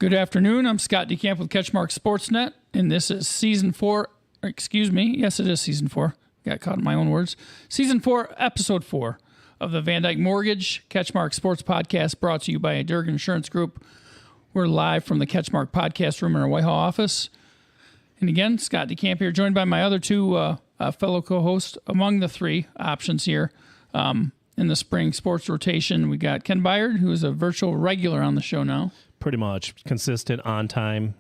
Good afternoon. I'm Scott DeCamp with CatchMark SportsNet, and this is Season 4. Excuse me. Yes, it is Season 4. Got caught in my own words. Season 4, Episode 4 of the Van Dyke Mortgage CatchMark Sports Podcast, brought to you by Durgan Insurance Group. We're live from the CatchMark Podcast room in our Whitehall office. And again, Scott DeCamp here, joined by my other two fellow co-hosts among the three options here in the spring sports rotation. We got Ken Byard, who is a virtual regular on the show now. Pretty much consistent, on time.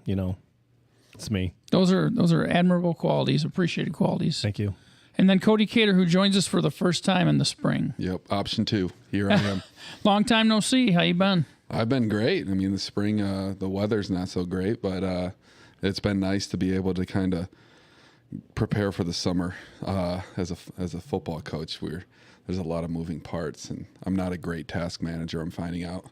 It's me. Those are admirable qualities, appreciated qualities. Thank you. And then Cody Cater, who joins us for the first time in the spring. Yep, option 2. Here I am. Long time no see. How you been? I've been great. I mean, the spring, the weather's not so great, but it's been nice to be able to kind of prepare for the summer. As a football coach, there's a lot of moving parts, and I'm not a great task manager, I'm finding out.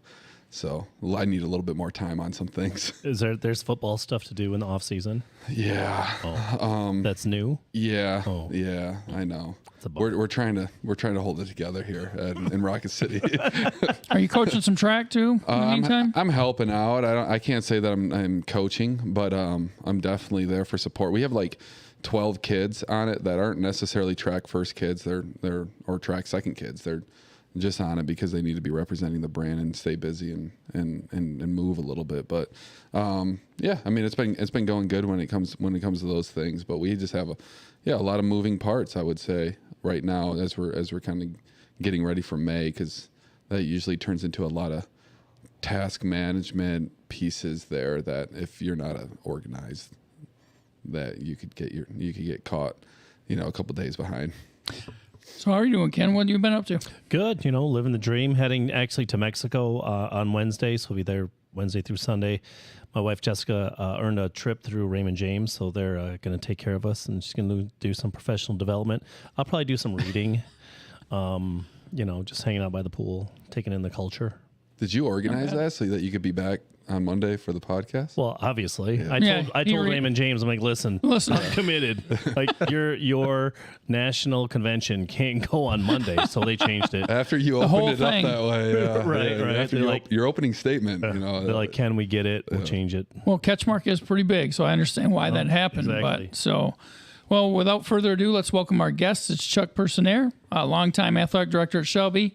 So I need a little bit more time on some things. There's football stuff to do in the off season? Yeah. Oh. That's new? Yeah. Oh. Yeah, I know. We're trying to hold it together here in Rocket City. Are you coaching some track too in the meantime? I'm helping out. I can't say that I'm coaching, but I'm definitely there for support. We have like 12 kids on it that aren't necessarily track first kids. They're or track second kids. They're just on it because they need to be representing the brand and stay busy and move a little bit. But yeah, I mean, it's been going good when it comes to those things. But we just have a lot of moving parts, I would say, right now as we're kind of getting ready for May, because that usually turns into a lot of task management pieces there that if you're not organized, that you could get caught, a couple days behind. So how are you doing, Ken? What have you been up to? Good. Living the dream. Heading actually to Mexico on Wednesday, so we'll be there Wednesday through Sunday. My wife Jessica earned a trip through Raymond James, so they're going to take care of us, and she's going to do some professional development. I'll probably do some reading, just hanging out by the pool, taking in the culture. Did you organize that so that you could be back on Monday for the podcast? Well, obviously. Yeah. I told Raymond James, I'm like, listen. I'm committed. Like, your national convention can't go on Monday, so they changed it. After you opened it up that way. Right. After your opening statement, they're like, can we get it? We'll change it. Well, CatchMark is pretty big, so I understand why that happened. Exactly. Well, without further ado, let's welcome our guest. It's Chuck Persenaire, a longtime athletic director at Shelby.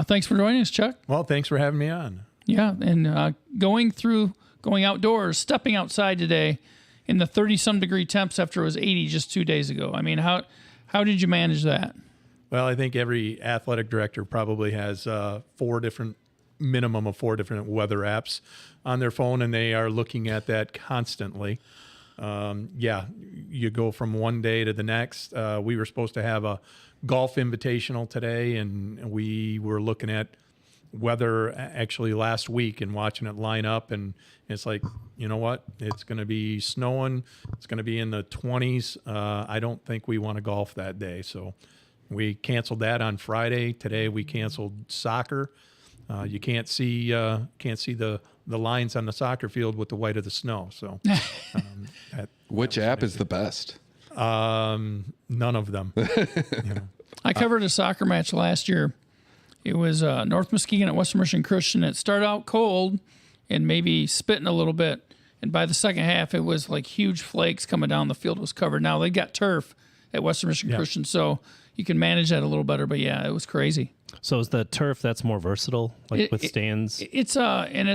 Thanks for joining us, Chuck. Well, thanks for having me on. Yeah, and going outdoors, stepping outside today in the 30-some degree temps after it was 80 just 2 days ago. I mean, how did you manage that? Well, I think every athletic director probably has minimum of four different weather apps on their phone, and they are looking at that constantly. You go from one day to the next. We were supposed to have a golf invitational today, and we were looking at weather actually last week and watching it line up, and it's like, you know what, it's going to be snowing, it's going to be in the 20s. I don't think we want to golf that day, so we canceled that on Friday. Today we canceled soccer. You can't see the lines on the soccer field with the white of the snow. So which app is the best? None of them. I covered a soccer match last year. It was North Muskegon at Western Michigan Christian. It started out cold and maybe spitting a little bit. And by the second half, it was like huge flakes coming down. The field was covered. Now they got turf at Western Michigan Christian, so you can manage that a little better. But yeah, it was crazy. So is the turf that's more versatile, like with stands? It's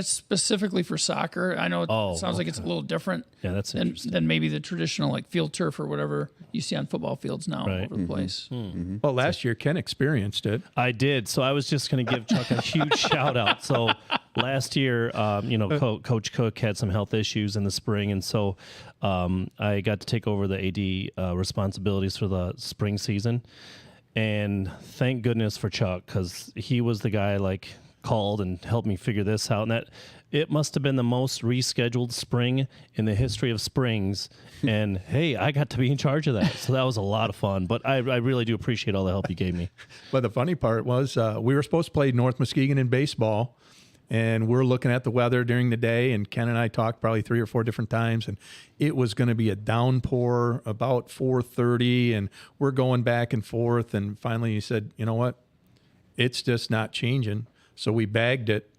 specifically for soccer. I know it sounds like it's a little different. Yeah, that's interesting. Than maybe the traditional like field turf or whatever you see on football fields now all over the place. Mm-hmm. Well, last year Ken experienced it. I did. So I was just going to give Chuck a huge shout out. So last year, Coach Cook had some health issues in the spring, and so I got to take over the AD responsibilities for the spring season. And thank goodness for Chuck, because he was the guy called and helped me figure this out. And that it must have been the most rescheduled spring in the history of springs. And hey, I got to be in charge of that. So that was a lot of fun. But I really do appreciate all the help you gave me. But the funny part was we were supposed to play North Muskegon in baseball. And we're looking at the weather during the day, and Ken and I talked probably 3 or 4 different times, and it was going to be a downpour about 4:30, and we're going back and forth, and finally he said, you know what, it's just not changing. So we bagged it.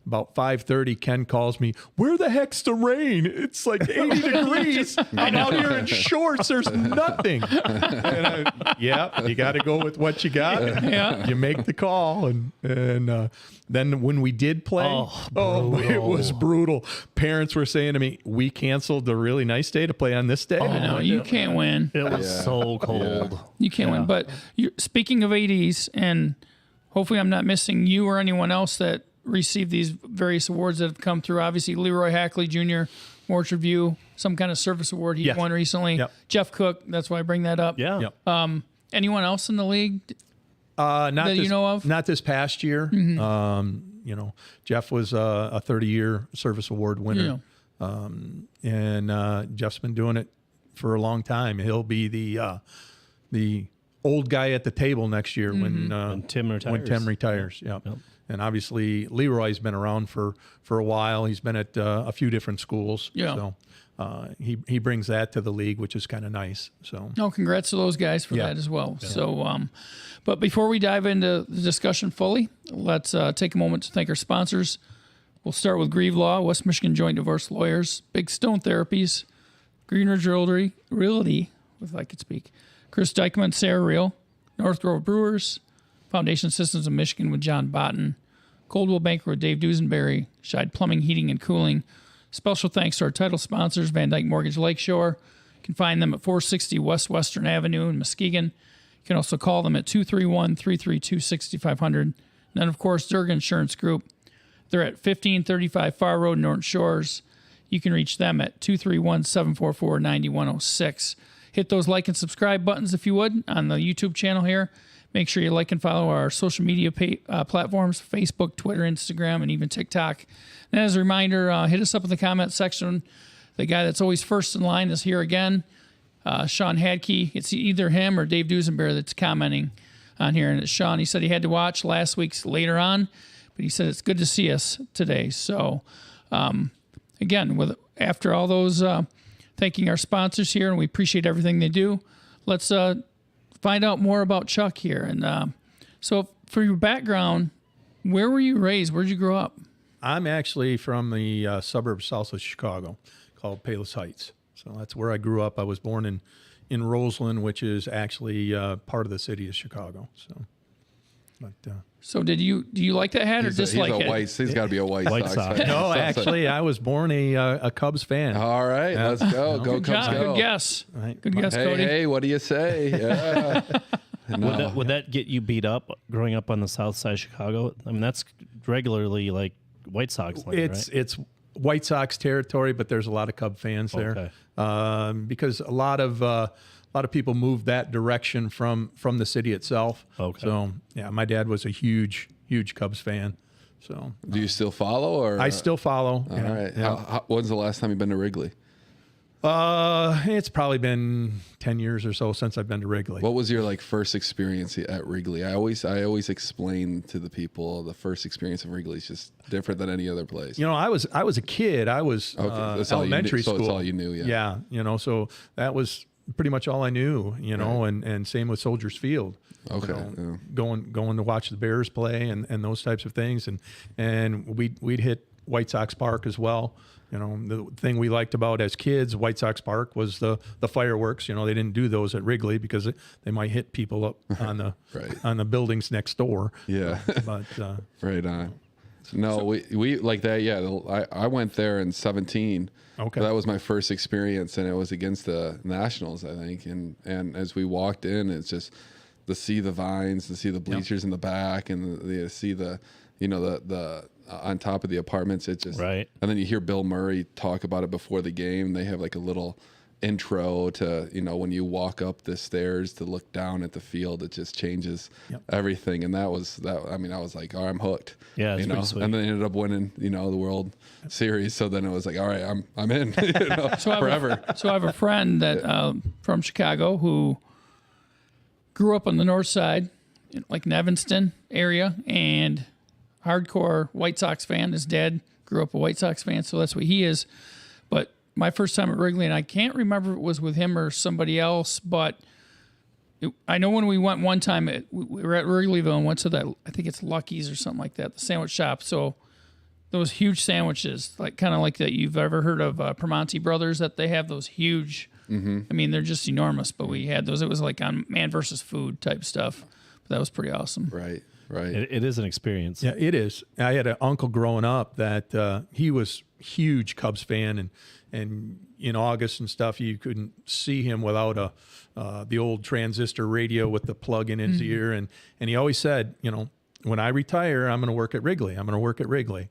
about 5:30, Ken calls me, "Where the heck's the rain? It's like 80 degrees. I'm out here in shorts. There's nothing." And yeah, you got to go with what you got. Yeah. You make the call. And then when we did play, it was brutal. Parents were saying to me, "We canceled the really nice day to play on this day." No, you can't win. It was so cold. You can't win. But speaking of ADs, and hopefully I'm not missing you or anyone else that received these various awards that have come through. Obviously, Leroy Hackley Jr., Morse Review, some kind of service award he won recently. Yep. Jeff Cook, that's why I bring that up. Yeah. Yep. Anyone else in the league? Not that this, you know of? Not this past year. Jeff was a 30-year service award winner. And Jeff's been doing it for a long time. He'll be the old guy at the table next year when Tim retires. When Tim retires. Yep. And obviously Leroy's been around for a while. He's been at a few different schools. Yeah. So he brings that to the league, which is kind of nice. So Congrats to those guys for that as well. Yeah. So, but before we dive into the discussion fully, let's take a moment to thank our sponsors. We'll start with Grieve Law, West Michigan Joint Divorce Lawyers, Big Stone Therapies, Greenridge Realty, if I could speak, Chris Dykman, Sarah Real, North Grove Brewers, Foundation Systems of Michigan with John Botten, Coldwell Banker with Dave Duesenberry, Scheid Plumbing, Heating, and Cooling. Special thanks to our title sponsors, Van Dyke Mortgage Lakeshore. You can find them at 460 West Western Avenue in Muskegon. You can also call them at 231-332-6500. And then, of course, Durga Insurance Group. They're at 1535 Far Road, Norton Shores. You can reach them at 231-744-9106. Hit those like and subscribe buttons if you would on the YouTube channel here. Make sure you like and follow our social media platforms, Facebook, Twitter, Instagram, and even TikTok. And as a reminder, hit us up in the comment section. The guy that's always first in line is here again, Sean Hadke. It's either him or Dave Duesenberry that's commenting on here. And it's Sean. He said he had to watch last week's later on, but he said it's good to see us today. So, again, after all those, thanking our sponsors here, and we appreciate everything they do, let's find out more about Chuck here. And so for your background, where were you raised? Where'd you grow up? I'm actually from the suburb south of Chicago called Palos Heights. So that's where I grew up. I was born in Roseland, which is actually part of the city of Chicago. So do you like that hat or dislike it? He's got to be a White Sox fan. No, actually, I was born a Cubs fan. All right, let's go. Go Good Cubs, job. go. Good guess. Right. Good guess, Hey, Cody. hey, what do you say? Yeah. No. Would that get you beat up growing up on the south side of Chicago? I mean, that's regularly like White Sox land, right? It's White Sox territory, but there's a lot of Cub fans there because a lot of people moved that direction from the city itself. Okay. So yeah, my dad was a huge Cubs fan. So Do you still follow? Or I still follow. All right. When's the last time you've been to Wrigley? It's probably been 10 years or so since I've been to Wrigley. What was your first experience at Wrigley? I always explain to the people the first experience of Wrigley is just different than any other place. I was a kid. I was That's all you knew. elementary school. So it's all you knew, yeah. Yeah, so that was pretty much all I knew, and same with Soldiers Field. Okay. Going to watch the Bears play and those types of things, and we'd hit White Sox Park as well. The thing we liked about as kids, White Sox Park, was the fireworks. They didn't do those at Wrigley because they might hit people up on the on the buildings next door. Yeah. But right on. No, we like that. Yeah, I went there in 2017. Okay. That was my first experience, and it was against the Nationals, I think. And as we walked in, it's just to see the vines, to see the bleachers in the back, and to see the on top of the apartments. It just right. And then you hear Bill Murray talk about it before the game. They have a little intro to when you walk up the stairs to look down at the field, it just changes everything. And that was I was like, oh, I'm hooked. Yeah, it's pretty sweet. And then they ended up winning the World Series. So then it was like, all right, I'm in forever. So I have a friend that from Chicago who grew up on the north side, like in Evanston area, and hardcore White Sox fan. His dad grew up a White Sox fan, so that's what he is. But my first time at Wrigley, and I can't remember if it was with him or somebody else, but I know when we went one time, we were at Wrigleyville and went to that, I think it's Lucky's or something like that, the sandwich shop. So those huge sandwiches, like kind of like that you've ever heard of Primanti Brothers, that they have those huge. I mean, they're just enormous, but we had those. It was like on Man versus Food type stuff. But that was pretty awesome. Right. It is an experience. Yeah, it is. I had an uncle growing up that he was huge Cubs fan, and in August and stuff, you couldn't see him without the old transistor radio with the plug in his ear, and he always said, when I retire, I'm going to work at Wrigley. I'm going to work at Wrigley.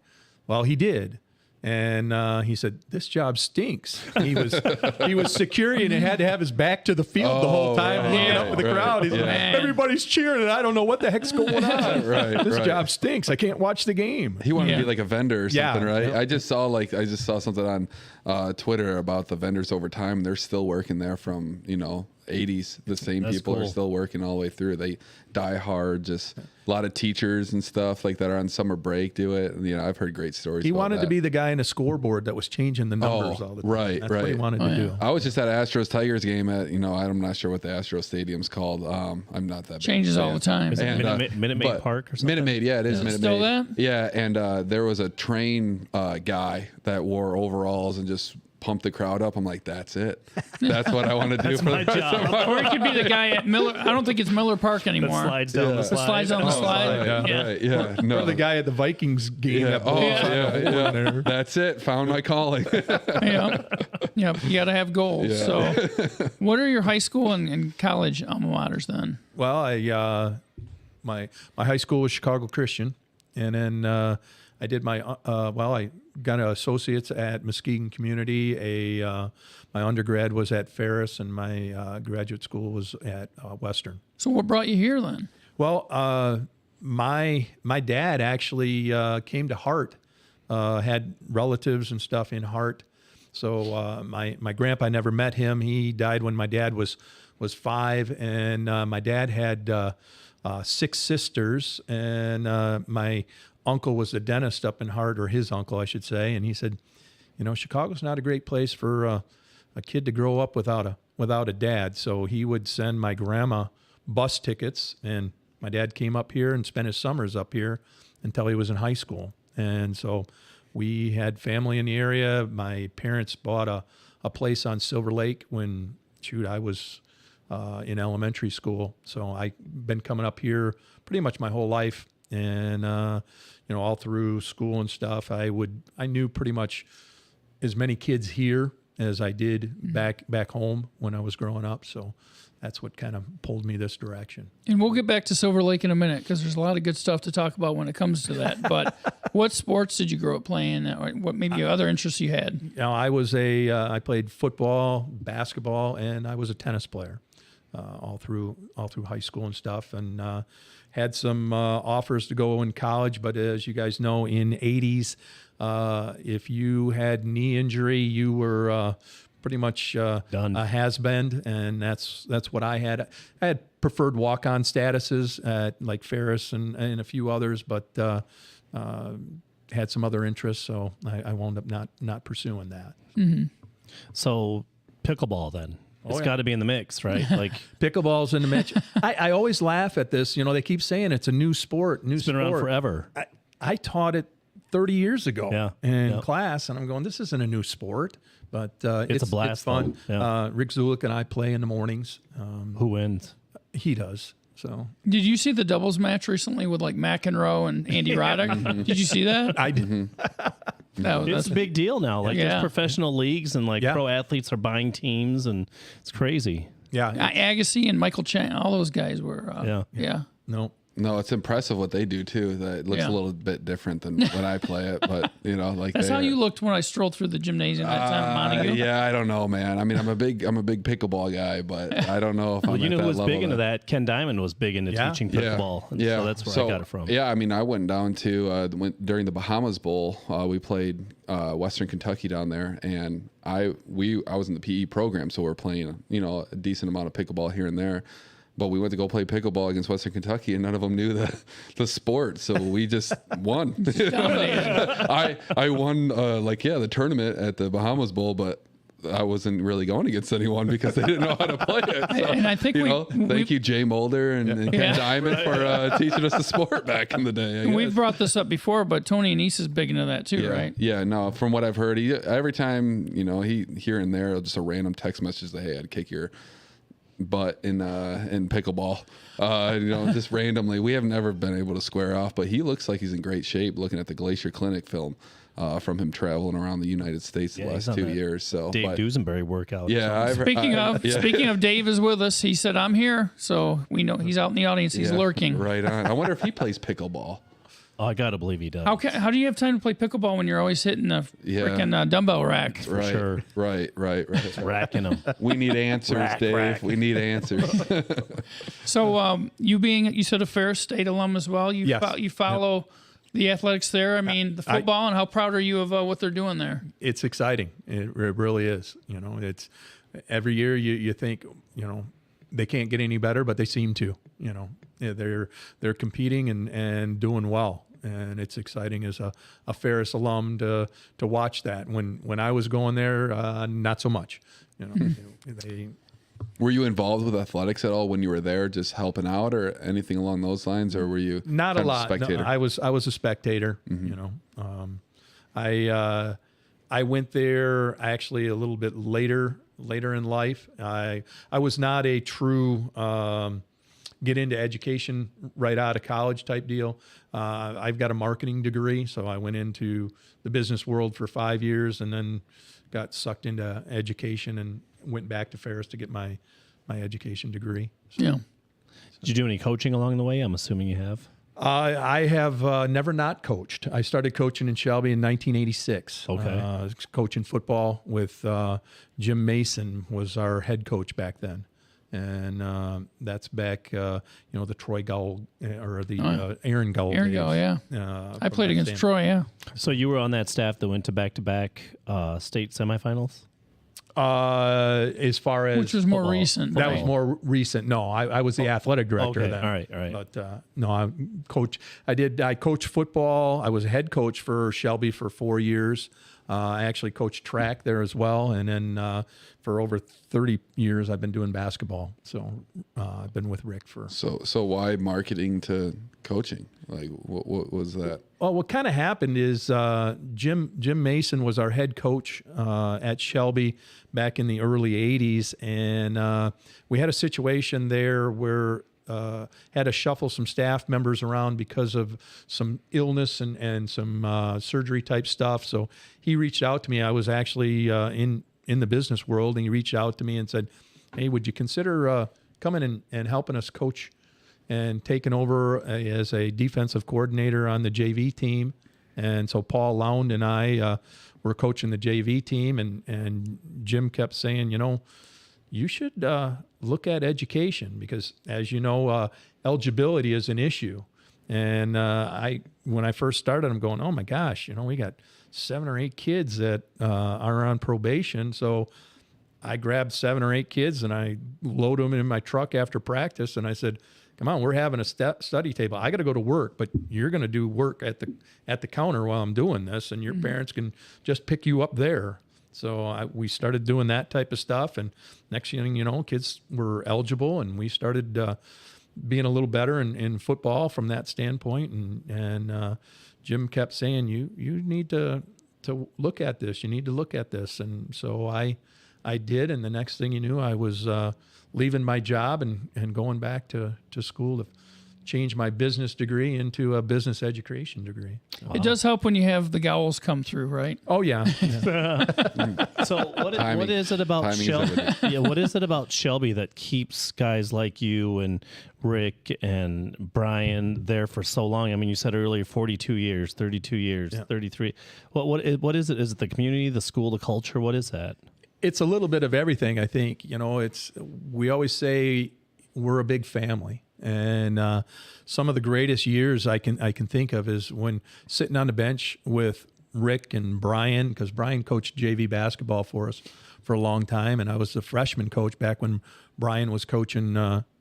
Well, he did. And he said, "This job stinks." He was security and had to have his back to the field the whole time, looking up at the crowd. He's like, everybody's cheering, and I don't know what the heck's going on. This job stinks. I can't watch the game. He wanted to be like a vendor or something, right? Yeah. I just saw something on Twitter about the vendors over time. They're still working there from 80s. The same That's people cool. are still working all the way through. They die hard. Just a lot of teachers and stuff like that are on summer break do it. And, I've heard great stories. He about wanted that. to be the guy in a scoreboard that was changing the numbers all the time. Right, That's what he right. wanted to do. I was just at an Astros Tigers game at I'm not sure what the Astros stadium's called. I'm not that big Changes fan. all the time. Is it Minute Maid but Park or something? Minute Maid, yeah, it is Is it Minute still Maid. that? Yeah, and there was a train guy that wore overalls and just pumped the crowd up. I'm like, that's it. That's what I want to do. That's my job. Or he could be the guy at Miller. I don't think it's Miller Park That anymore. slides down the That slide. slides down the slide. Yeah, right, yeah. No. Or the guy at the Vikings game. Yeah. That Oh, blows out the yeah, hole in there. That's it. Found my calling. Yeah. You got to have goals. Yeah. So, what are your high school and college alma maters then? Well, my high school was Chicago Christian, and then I did my I got an associates at Muskegon Community. My undergrad was at Ferris, and my graduate school was at Western. So, what brought you here then? Well, my dad actually came to Hart, had relatives and stuff in Hart. So my grandpa, I never met him. He died when my dad was 5, and my dad had 6 sisters, and my uncle was a dentist up in Hart, or his uncle, I should say, and he said, Chicago's not a great place for a kid to grow up without a dad. So he would send my grandma bus tickets, and my dad came up here and spent his summers up here until he was in high school. And so we had family in the area. My parents bought a place on Silver Lake when, I was in elementary school. So I've been coming up here pretty much my whole life. And, all through school and stuff, I knew pretty much as many kids here as I did back home when I was growing up. So that's what kind of pulled me this direction. And we'll get back to Silver Lake in a minute because there's a lot of good stuff to talk about when it comes to that. But what sports did you grow up playing, or what maybe other interests you had? I played football, basketball, and I was a tennis player all through high school and stuff, and had some offers to go in college. But as you guys know, in '80s, if you had knee injury, you were pretty much done. A has-been, and that's what I had. I had preferred walk-on statuses at like Ferris and a few others, but had some other interests, so I wound up not pursuing that. Mm-hmm. So pickleball then. It's got to be in the mix, right? Like pickleball's in the mix. I always laugh at this. They keep saying it's a new sport. it's been around forever. I taught it 30 years ago in Yeah. class, and I'm going, this isn't a new sport, but It's a blast, It's fun. though. Yeah. Rick Zulik and I play in the mornings. Who wins? He does. So Did you see the doubles match recently with like McEnroe and Andy Roddick? Did you see that? I did. It's a big deal now. Like there's professional leagues and like pro athletes are buying teams, and it's crazy. Yeah. Agassi and Michael Chang, all those guys were. Yeah. No, it's impressive what they do too. That it looks a little bit different than when I play it, but That's how you looked when I strolled through the gymnasium that time in Montague. Yeah, I don't know, man. I mean, I'm a big pickleball guy, but I don't know if I'm You at know that who was level big into that? Ken Diamond was big into teaching pickleball. And so that's where I got it from. Yeah, I mean, I went down to during the Bahamas Bowl. We played Western Kentucky down there, and I was in the PE program, so we're playing a decent amount of pickleball here and there. But we went to go play pickleball against Western Kentucky, and none of them knew the sport, so we just won. I won the tournament at the Bahamas Bowl, but I wasn't really going against anyone because they didn't know how to play it. So, And I think thank you, Jay Mulder and Ken Diamond for teaching us the sport back in the day. We've bbrought this up before, but Tony Anise is big into that too, right? Yeah, no, from what I've heard, every time, he here and there, just a random text message that, hey, I'd kick your butt in pickleball, just randomly. We have never been able to square off, but he looks like he's in great shape looking at the Glacier Clinic film. From him traveling around the United States the last 2 years. So Dave Dusenberry workout. Yeah. Speaking of Dave is with us. He said, I'm here. So we know he's out in the audience. He's lurking. Right on. I wonder if he plays pickleball. Oh, I got to believe he does. How do you have time to play pickleball when you're always hitting the freaking dumbbell rack? For sure. Right. Racking them. We need answers, Dave. Rack. We need answers. So you said a Ferris State alum as well. You follow the athletics there. I mean, the football, and how proud are you of what they're doing there? It's exciting. It really is. It's every year you think, they can't get any better, but they seem to. They're competing and doing well, and it's exciting as a Ferris alum to watch that. When I was going there, not so much. Were you involved with athletics at all when you were there, just helping out or anything along those lines, or were you not a lot? Spectator? No, I was a spectator. Mm-hmm. I went there actually a little bit later in life. I was not a true get into education right out of college type deal. I've got a marketing degree, so I went into the business world for 5 years and then got sucked into education and went back to Ferris to get my education degree. So, yeah. Did you do any coaching along the way? I'm assuming you have. I have never not coached. I started coaching in Shelby in 1986. Okay. Coaching football with Jim Mason was our head coach back then. And that's back, the Troy Gull or the Aaron Gull. Aaron Gull, yeah. I played against Troy, yeah. So you were on that staff that went to back-to-back state semifinals? As far as which was more recent. That was more recent. No, I was the athletic director then. All right. But no, I coached football. I was a head coach for Shelby for 4 years. I actually coached track there as well, and then for over 30 years I've been doing basketball. So I've been with Rick for. So why marketing to coaching? Like what was that? Well, what kind of happened is Jim Mason was our head coach at Shelby back in the early 80s, and we had a situation there where had to shuffle some staff members around because of some illness and some surgery type stuff. So he reached out to me. I was actually in the business world, and he reached out to me and said, hey, would you consider coming and helping us coach and taking over as a defensive coordinator on the JV team? And so Paul Lound and I were coaching the JV team, and Jim kept saying, you should look at education because, as you know, eligibility is an issue. And when I first started, I'm going, oh my gosh, we got 7 or 8 kids that are on probation. So I grabbed 7 or 8 kids and I loaded them in my truck after practice. And I said, come on, we're having a study table. I got to go to work, but you're going to do work at the counter while I'm doing this, and your parents can just pick you up there. So we started doing that type of stuff, and next thing you know, kids were eligible, and we started being a little better in football from that standpoint. And Jim kept saying, "You need to look at this. You need to look at this." And so I did, and the next thing you knew, I was leaving my job and going back to school to change my business degree into a business education degree. Wow. It does help when you have the Gowls come through, right? Oh yeah. So what is it about Shelby? What is it about Shelby that keeps guys like you and Rick and Brian there for so long? I mean, you said earlier 42 years, 32 years, 33. What is it? Is it the community, the school, the culture? What is that? It's a little bit of everything, I think. We always say we're a big family. And some of the greatest years I can think of is when sitting on the bench with Rick and Brian, because Brian coached JV basketball for us for a long time, and I was the freshman coach back when Brian was coaching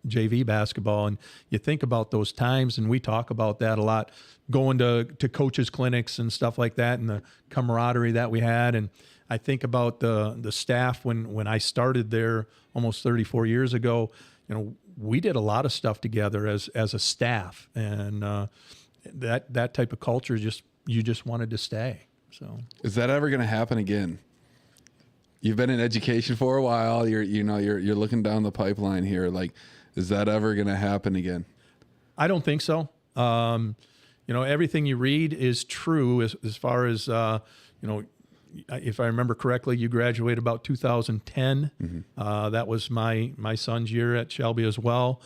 JV basketball. And you think about those times, and we talk about that a lot, going to coaches' clinics and stuff like that, and the camaraderie that we had. And I think about the staff when I started there almost 34 years ago. We did a lot of stuff together as a staff, and that type of culture you just wanted to stay. So is that ever going to happen again? You've been in education for a while. You're looking down the pipeline here. Like, is that ever going to happen again? I don't think so. Everything you read is true as far as if I remember correctly, you graduated about 2010. Mm-hmm. That was my son's year at Shelby as well.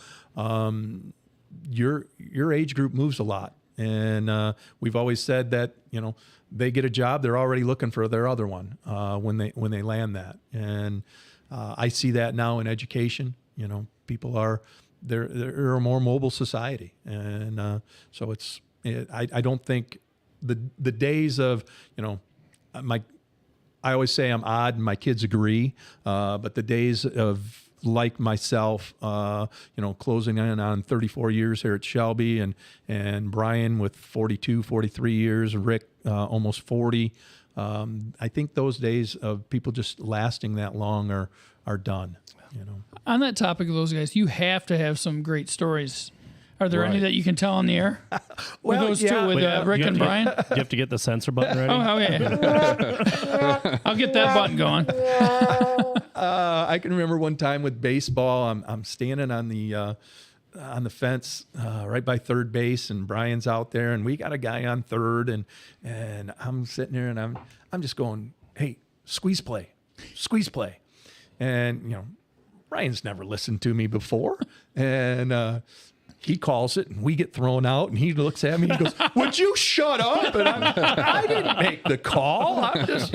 Your age group moves a lot, and we've always said that they get a job, they're already looking for their other one when they land that. And I see that now in education. People they're a more mobile society, and so I don't think the days of I always say I'm odd and my kids agree, but the days of like myself, closing in on 34 years here at Shelby, and Brian with 42, 43 years, Rick almost 40. I think those days of people just lasting that long are done. On that topic of those guys, you have to have some great stories. Are there any that you can tell on the air? With those two, with Rick and Brian? Do you have to get the censor button ready? Oh, okay. I'll get that button going. I can remember one time with baseball, I'm standing on the fence right by third base, and Brian's out there, and we got a guy on third, and I'm sitting there, and I'm just going, hey, squeeze play. And Brian's never listened to me before, and he calls it, and we get thrown out, and he looks at me and he goes, would you shut up? And I didn't make the call. I'm just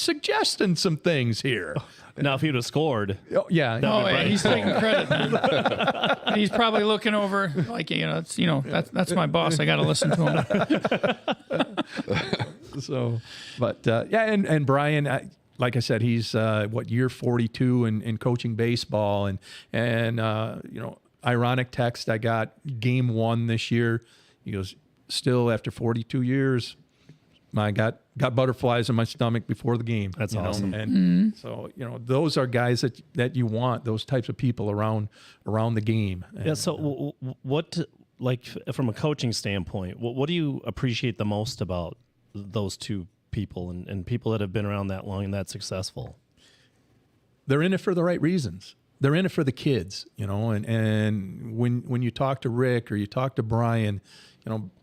suggesting some things here. Now, if he'd have scored. Oh, yeah. He's taking credit, man. He's probably looking over like, that's my boss. I got to listen to him. So, but and Brian, like I said, he's year 42 in coaching baseball, and ironic text I got game 1 this year. He goes, still after 42 years, I got butterflies in my stomach before the game. That's awesome. And so, those are guys that you want, those types of people around the game. Yeah. So what, like from a coaching standpoint, what do you appreciate the most about those two people and people that have been around that long and that successful? They're in it for the right reasons. They're in it for the kids, and when you talk to Rick or you talk to Brian,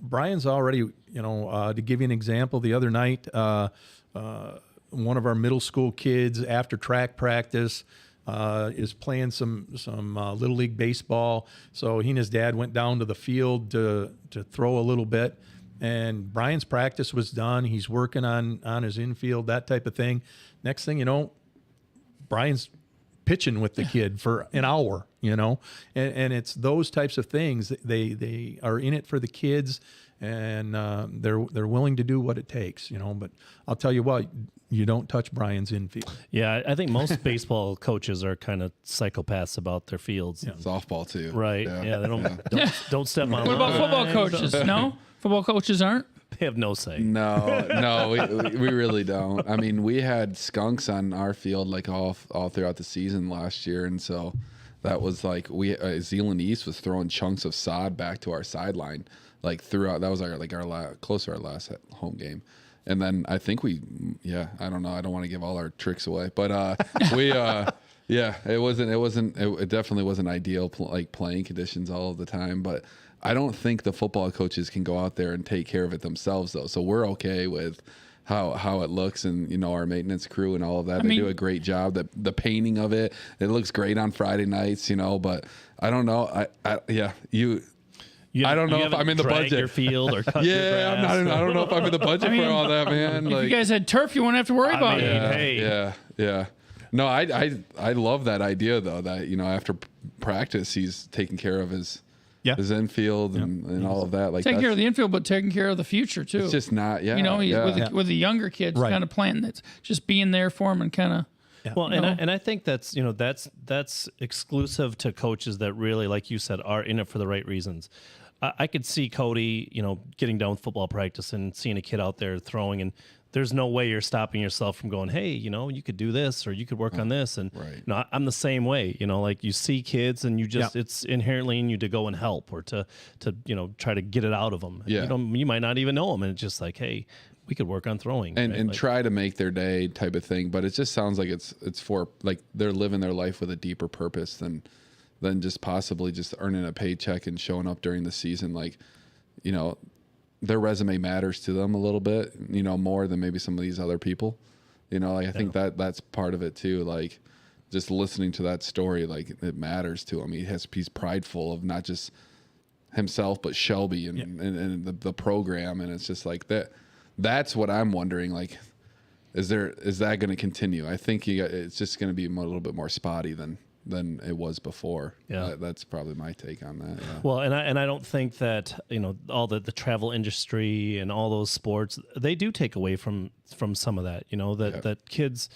Brian's already, to give you an example, the other night, one of our middle school kids after track practice is playing some Little League baseball. So he and his dad went down to the field to throw a little bit, and Brian's practice was done. He's working on his infield, that type of thing. Next thing you know, Brian's pitching with the kid for an hour, and it's those types of things. They are in it for the kids, and they're willing to do what it takes, But I'll tell you what, you don't touch Brian's infield. Yeah, I think most baseball coaches are kind of psychopaths about their fields. Yeah. Softball too, right? Yeah, they don't step on. What about football coaches? No, football coaches aren't. They have no say. No, we really don't. I mean, we had skunks on our field like all throughout the season last year, and so that was like Zeeland East was throwing chunks of sod back to our sideline like throughout. That was close to our last home game, and then I think I don't know. I don't want to give all our tricks away, but it definitely wasn't ideal playing conditions all of the time, but I don't think the football coaches can go out there and take care of it themselves, though. So we're okay with how it looks, and our maintenance crew and all of that. They do a great job. The painting of it looks great on Friday nights, But I don't know. I don't know if I'm in the budget. Your field or cut your grass. I don't know if I'm in the budget for all that, man. If you guys had turf, you wouldn't have to worry about it. Yeah. No, I love that idea though. That after practice, he's taking care of his his infield and all of that. Like taking care of the infield, but taking care of the future too. It's just not, with the younger kids, kind of planting it, just being there for them and kind of. Yeah. Well, and I think that's that's exclusive to coaches that really, like you said, are in it for the right reasons. I could see Cody, getting done with football practice and seeing a kid out there throwing, and there's no way you're stopping yourself from going, hey, you could do this or you could work on this. And I'm the same way, like you see kids and you just, it's inherently in you to go and help or to try to get it out of them. Yeah. You might not even know them. And it's just like, hey, we could work on throwing. And try to make their day type of thing. But it just sounds like it's for, like, they're living their life with a deeper purpose than just possibly just earning a paycheck and showing up during the season. Like, their resume matters to them a little bit, more than maybe some of these other people. I think that's part of it too. Like, just listening to that story, like, it matters to him. He's prideful of not just himself, but Shelby and the program. And it's just like that. That's what I'm wondering. Like, is that going to continue? I think it's just going to be a little bit more spotty than it was before. Yeah, that's probably my take on that. Yeah. Well, and I don't think that all the travel industry and all those sports, they do take away from some of that. That kids,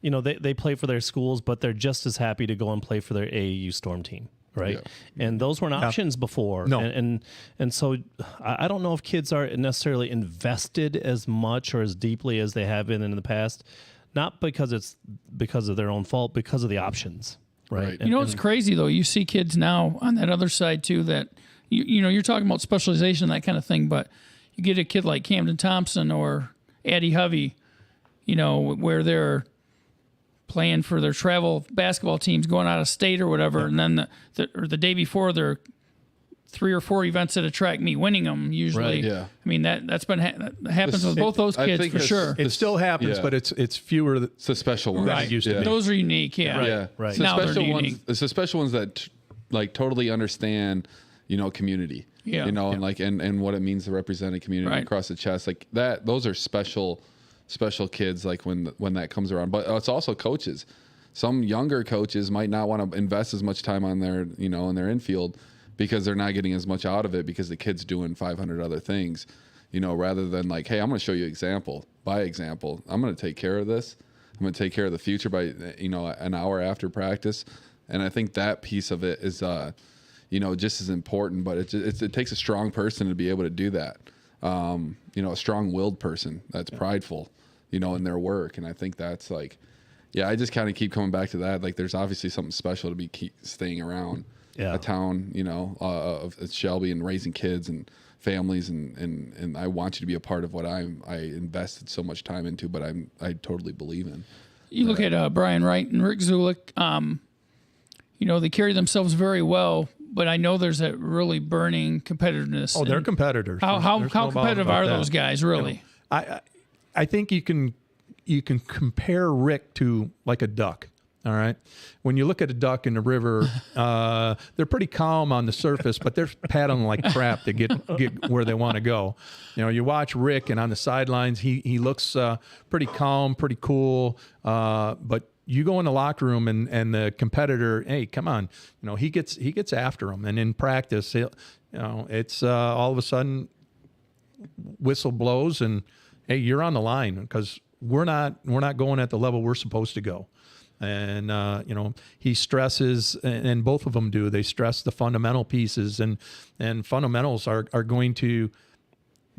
they play for their schools, but they're just as happy to go and play for their AAU Storm team. Right. Yeah. And those weren't options before. No. And so I don't know if kids are necessarily invested as much or as deeply as they have been in the past, not because it's because of their own fault, because of the options. Right. And, it's crazy though. You see kids now on that other side too, that, you're talking about specialization, that kind of thing, but you get a kid like Camden Thompson or Addie Hovey, where they're playing for their travel basketball teams, going out of state or whatever, and then the day before, they're 3 or 4 events at a track meet, winning them usually. Right, yeah. I mean that happens with both those kids for sure. It still happens, but it's fewer. It's the special ones. Right. Used to be. Those are unique. Yeah. Right. Yeah. Right. Now it's the special ones that like totally understand, community. Yeah. And what it means to represent a community across the chest, like that. Those are special kids, like when that comes around. But it's also coaches. Some younger coaches might not want to invest as much time on their in their infield because they're not getting as much out of it because the kid's doing 500 other things, rather than like, hey, I'm going to show you example by example. I'm going to take care of this. I'm going to take care of the future by an hour after practice. And I think that piece of it is just as important, but it takes a strong person to be able to do that. A strong-willed person that's prideful, in their work. And I think that's like, I just kind of keep coming back to that. Like, there's obviously something special to keep staying around a town, of Shelby and raising kids and families. And I want you to be a part of what I invested so much time into, but I totally believe in. You look at Brian Wright and Rick Zulik, they carry themselves very well, but I know there's a really burning competitiveness. Oh, they're competitors. How competitive are those guys, really? I think you can compare Rick to like a duck. All right. When you look at a duck in the river, they're pretty calm on the surface, but they're paddling like crap to get where they want to go. You watch Rick, and on the sidelines, he looks pretty calm, pretty cool. But you go in the locker room and the competitor, hey, come on, he gets after him. And in practice, it's all of a sudden whistle blows and, hey, you're on the line, because we're not going at the level we're supposed to go. And, he stresses, and both of them do, they stress the fundamental pieces, and fundamentals are going to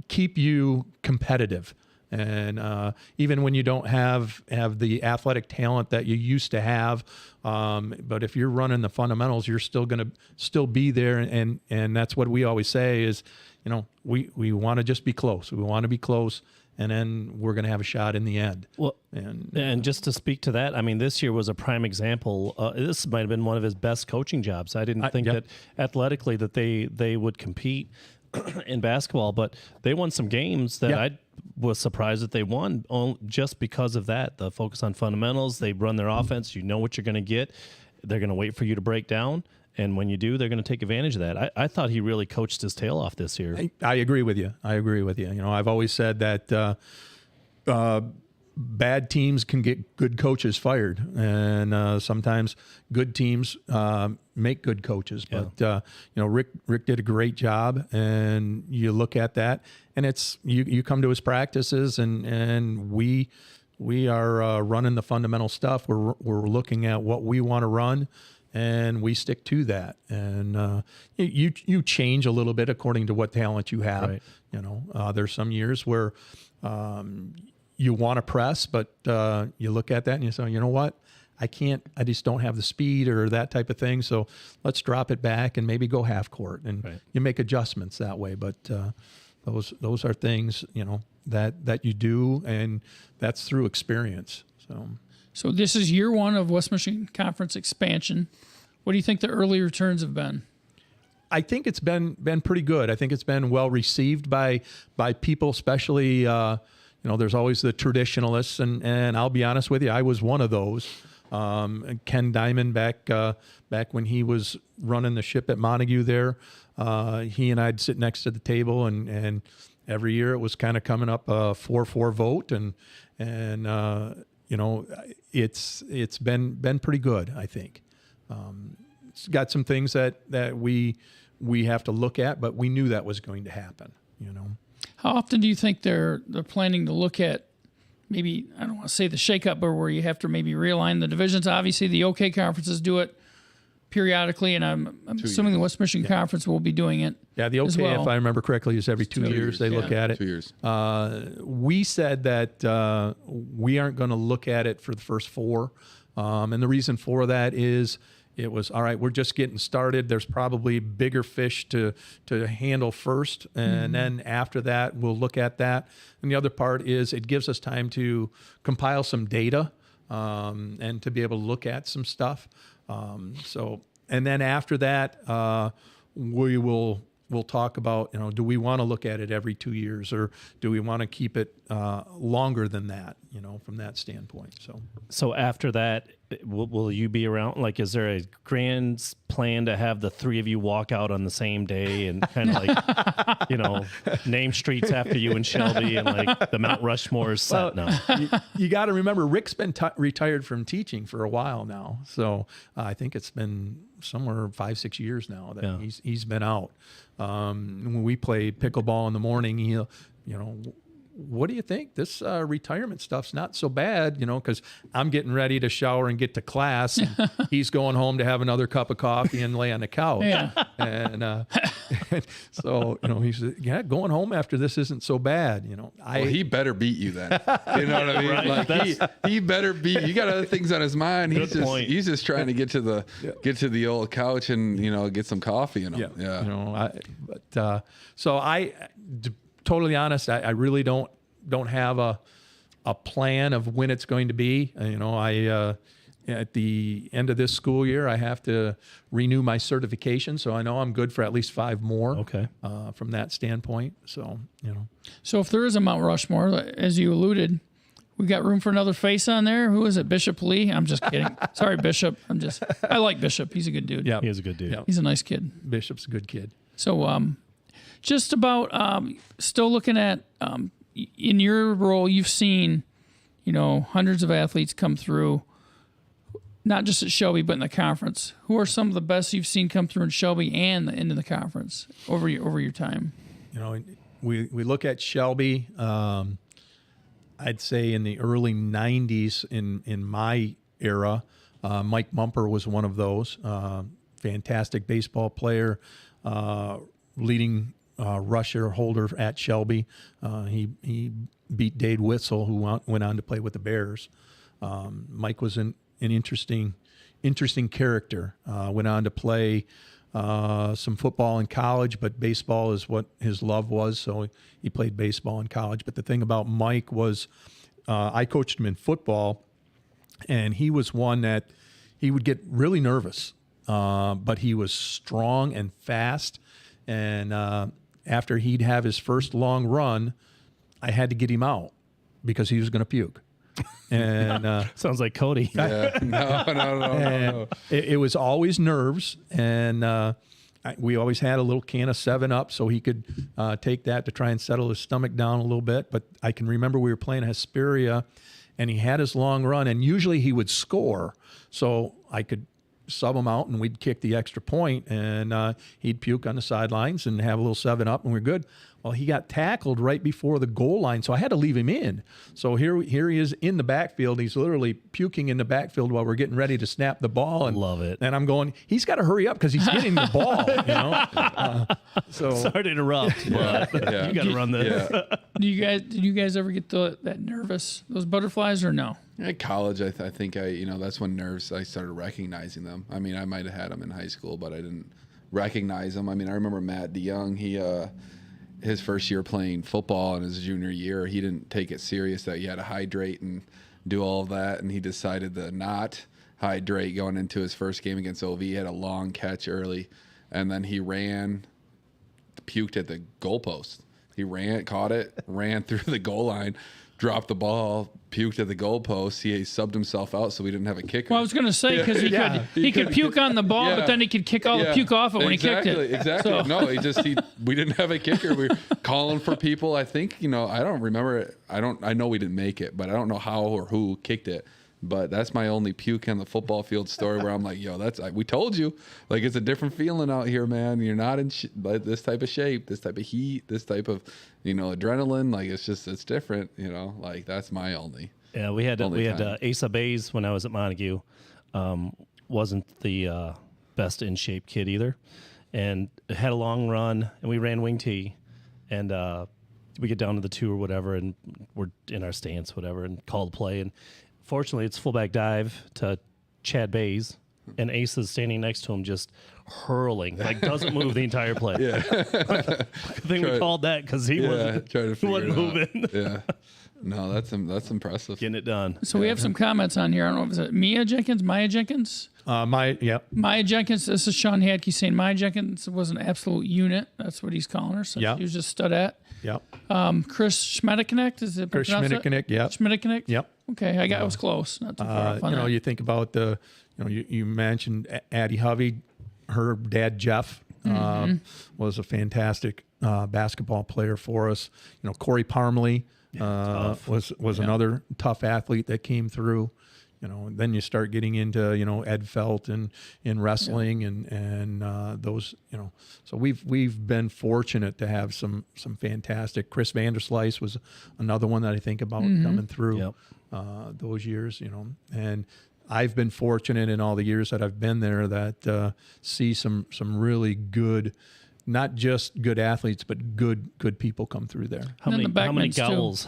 keep you competitive. And even when you don't have the athletic talent that you used to have, but if you're running the fundamentals, you're still going to be there. And that's what we always say is, we want to just be close. We want to be close. And then we're going to have a shot in the end. Well, and just to speak to that, I mean, this year was a prime example. This might have been one of his best coaching jobs. I didn't think that athletically that they would compete in basketball, but they won some games that I was surprised that they won just because of that. The focus on fundamentals. They run their offense. You know what you're going to get. They're going to wait for you to break down. And when you do, they're going to take advantage of that. I thought he really coached his tail off this year. I agree with you. I've always said that bad teams can get good coaches fired, and sometimes good teams make good coaches. Yeah. But Rick did a great job, and you look at that, and it's you come to his practices, and we are running the fundamental stuff. We're looking at what we want to run, and we stick to that. And you change a little bit according to what talent you have. Right. There's some years where you want to press, but you look at that and you say, you know what? I just don't have the speed or that type of thing. So let's drop it back and maybe go half court, and Right. you make adjustments that way. But those are things, that you do, and that's through experience. So this is year one of West Michigan Conference expansion. What do you think the early returns have been? I think it's been pretty good. I think it's been well received by people, especially there's always the traditionalists, and I'll be honest with you, I was one of those. Ken Diamond back when he was running the ship at Montague there, he and I'd sit next to the table, and every year it was kind of coming up a 4-4 vote, and it's been pretty good, I think. It's got some things that we have to look at, but we knew that was going to happen. How often do you think they're planning to look at, maybe, I don't want to say the shakeup, but where you have to maybe realign the divisions? Obviously, the OK conferences do it periodically, and I'm assuming the West Michigan Conference will be doing it. Yeah, the OK, if I remember correctly, is every 2 years they look at it. 2 years. We said that we aren't going to look at it for the first 4. And the reason for that is it was, all right, we're just getting started. There's probably bigger fish to handle first. And then after that, we'll look at that. And the other part is it gives us time to compile some data and to be able to look at some stuff. And then after that, we'll talk about, do we want to look at it every 2 years, or do we want to keep it longer than that, from that standpoint. So after that, will you be around? Like, is there a grand plan to have the 3 of you walk out on the same day and kind of like, name streets after you and Shelby, and like the Mount Rushmore is set now? You got to remember, Rick's been retired from teaching for a while now. So I think it's been somewhere 5-6 years now that he's been out. When we play pickleball in the morning, he'll, what do you think? This retirement stuff's not so bad, because I'm getting ready to shower and get to class. And he's going home to have another cup of coffee and lay on the couch. Yeah. And so, he said, yeah, going home after this isn't so bad. Well, he better beat you then. You know what I mean? Right. Like he better beat you. Got other things on his mind. Point. He's just trying to get to the old couch and get some coffee. Totally honest, I really don't have a plan of when it's going to be. At the end of this school year, I have to renew my certification, so I know I'm good for at least 5 more. Okay. From that standpoint, So if there is a Mount Rushmore, as you alluded, we got room for another face on there. Who is it? Bishop Lee? I'm just kidding. Sorry, Bishop. I like Bishop. He's a good dude. Yeah, He is a good dude. Yeah. He's a nice kid. Bishop's a good kid. So, just about still looking at in your role, you've seen, hundreds of athletes come through, not just at Shelby, but in the conference. Who are some of the best you've seen come through in Shelby and into the conference over your time? We look at Shelby. I'd say in the early 90s, in my era, Mike Mumper was one of those. Fantastic baseball player, leading rusher holder at Shelby. He beat Dade Witzel, who went on to play with the Bears. Mike was an interesting character. Went on to play some football in college, but baseball is what his love was, so he played baseball in college. But the thing about Mike was, I coached him in football, and he was one that he would get really nervous, but he was strong and fast. And after he'd have his first long run, I had to get him out because he was going to puke. And Sounds like Cody. Yeah. No. It was always nerves, and we always had a little can of 7-Up so he could take that to try and settle his stomach down a little bit. But I can remember we were playing Hesperia, and he had his long run, and usually he would score. So I could sub him out, and we'd kick the extra point, and he'd puke on the sidelines and have a little 7-up, and we're good. Well, he got tackled right before the goal line, so I had to leave him in. So here he is in the backfield. He's literally puking in the backfield while we're getting ready to snap the ball. And, Love it. And I'm going, he's got to hurry up because he's getting the ball. So Sorry to interrupt, but you got to run this. Yeah. Did you guys ever get that nervous, those butterflies, or no? At college, I think that's when I started recognizing them. I mean, I might have had them in high school, but I didn't recognize them. I mean, I remember Matt DeYoung, his first year playing football in his junior year, he didn't take it serious that you had to hydrate and do all of that, and he decided to not hydrate going into his first game against OV. He had a long catch early, and then he puked at the goalpost. He caught it, ran through the goal line, dropped the ball, puked at the goalpost. He subbed himself out, so we didn't have a kicker. Well, I was going to say, because he could puke on the ball, but then he could kick all the puke off it when he kicked it. Exactly. So. No, we didn't have a kicker. We were calling for people. I think, I don't remember it. I know we didn't make it, but I don't know how or who kicked it. But that's my only puke on the football field story where I'm like, we told you. Like, it's a different feeling out here, man. You're not in this type of shape, this type of heat, this type of, adrenaline. Like, it's different, like that's my only. Yeah, we had Asa Bays when I was at Montague. Wasn't the best in shape kid either, and had a long run, and we ran wing T, and we get down to the 2 or whatever, and we're in our stance, whatever, and call the play, and fortunately it's fullback dive to Chad Bays, and Asa's standing next to him, just hurling, like doesn't move the entire play. Yeah, I think we called that because he wasn't moving. Yeah. No, that's impressive. Getting it done. So we have some comments on here. I don't know if it's Maya Jenkins. Maya Jenkins. This is Sean Hadke saying Maya Jenkins was an absolute unit. That's what he's calling her. So she was just stud at. Yep. Chris Schmedeknecht, is it? Chris Schmedeknecht. Yep. Schmedeknecht. Yep. Okay, I was close. Not too far off on that. You think about you mentioned Addie Hovey. Her dad Jeff was a fantastic basketball player for us. Corey Parmley. Was another tough athlete that came through, and then you start getting into, Ed Felt and in wrestling and those, so we've been fortunate to have some fantastic. Chris Vanderslice was another one that I think about coming through those years, and I've been fortunate in all the years that I've been there that see some really good, not just good athletes, but good people come through there. How many Gowls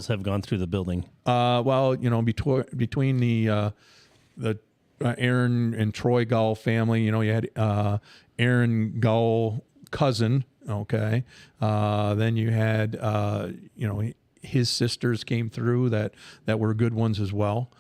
have gone through the building? Between the Aaron and Troy Gall family, you had Aaron Gall cousin. Okay, then you had his sisters came through that were good ones as well.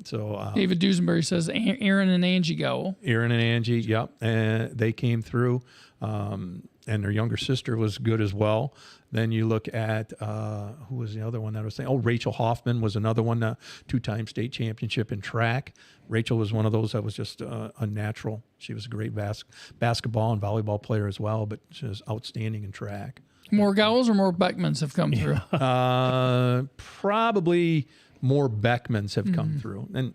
David Duesenberry says Aaron and Angie Gowell. Aaron and Angie, yep, and they came through, and their younger sister was good as well. Then you look at who was the other one that I was saying? Oh, Rachel Hoffman was another one, 2-time state championship in track. Rachel was one of those that was just a natural. She was a great basketball and volleyball player as well, but she was outstanding in track. More Gowells or more Beckmans have come through? Probably more Beckmans have come through, and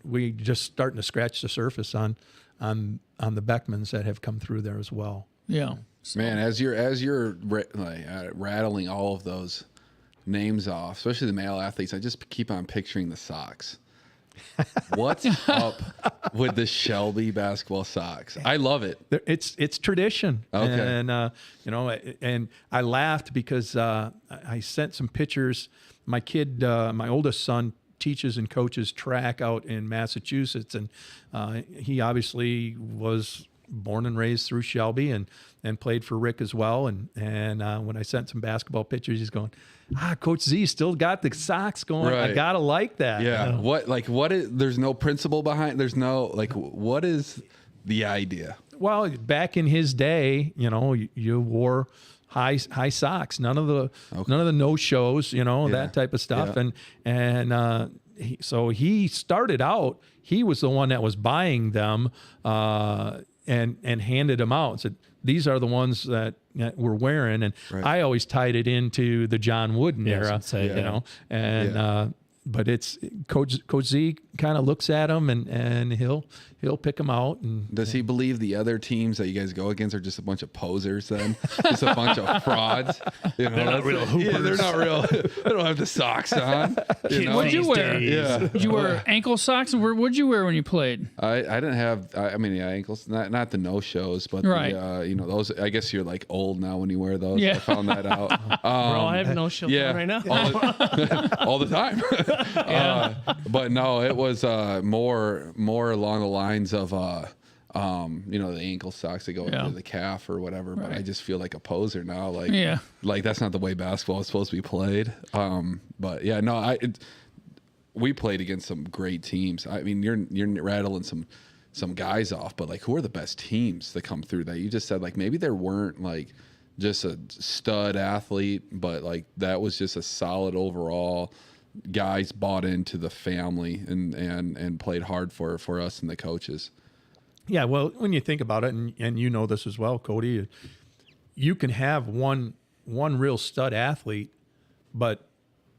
we just starting to scratch the surface on the Beckmans that have come through there as well. Yeah, man, as you're rattling all of those names off, especially the male athletes, I just keep on picturing the socks. What's up with the Shelby basketball socks? I love it. It's tradition. Okay. And and I laughed because I sent some pictures. My kid, my oldest son, teaches and coaches track out in Massachusetts, and he obviously was born and raised through Shelby and played for Rick as well. And when I sent some basketball pictures, he's going, Coach Z still got the socks going. Right. I gotta like that. Yeah. What is? There's no principle behind. There's no what is the idea? Well, back in his day, you wore high socks. None of the no shows. That type of stuff. Yeah. So he started out. He was the one that was buying them and handed them out. Said, these are the ones that we're wearing. And I always tied it into the John Wooden era, but it's Coach Z kind of looks at them and he'll pick them out. And does he believe the other teams that you guys go against are just a bunch of posers? Then just a bunch of frauds. You know, They're not real hoopers. Yeah, they're not real. They don't have the socks on. You know? What'd you wear? Yeah. Did you wear ankle socks? And what'd you wear when you played? I didn't have. I mean, yeah, ankles. Not the no shows, but Right. the, you know, those. I guess you're like old now when you wear those. Yeah. I found that out. Bro, I have no show yeah. right now. All the time. But no, it was more along the lines of you know, the ankle socks that go into the calf or whatever. But I just feel like a poser now. Like that's not the way basketball is supposed to be played. But yeah, no, we played against some great teams. I mean, you're rattling some guys off, but like, who are the best teams that come through that? You just said like maybe there weren't like just a stud athlete, but like that was just a solid overall. Guys bought into the family and played hard for us and the coaches. Yeah, well, when you think about it, and you know this as well, Cody, you can have one real stud athlete, but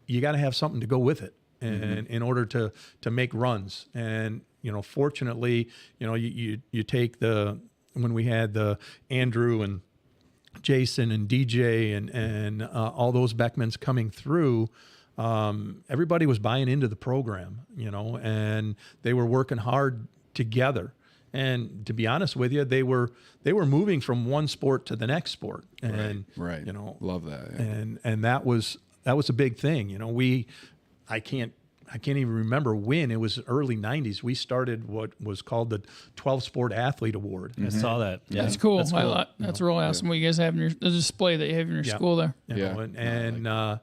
you got to have something to go with it, and in order to make runs. And you know, fortunately, you know, you take when we had the Andrew and Jason and DJ and all those Beckmans coming through. Everybody was buying into the program, you know, and they were working hard together. And to be honest with you, they were moving from one sport to the next sport. And right. you know, love that. Yeah. And that was a big thing. You know, I can't even remember when. It was early 90s. We started what was called the 12 Sport Athlete Award. I saw that. Yeah. That's cool. That's cool. That's real awesome. What you guys have in the display that you have in your school there. You know,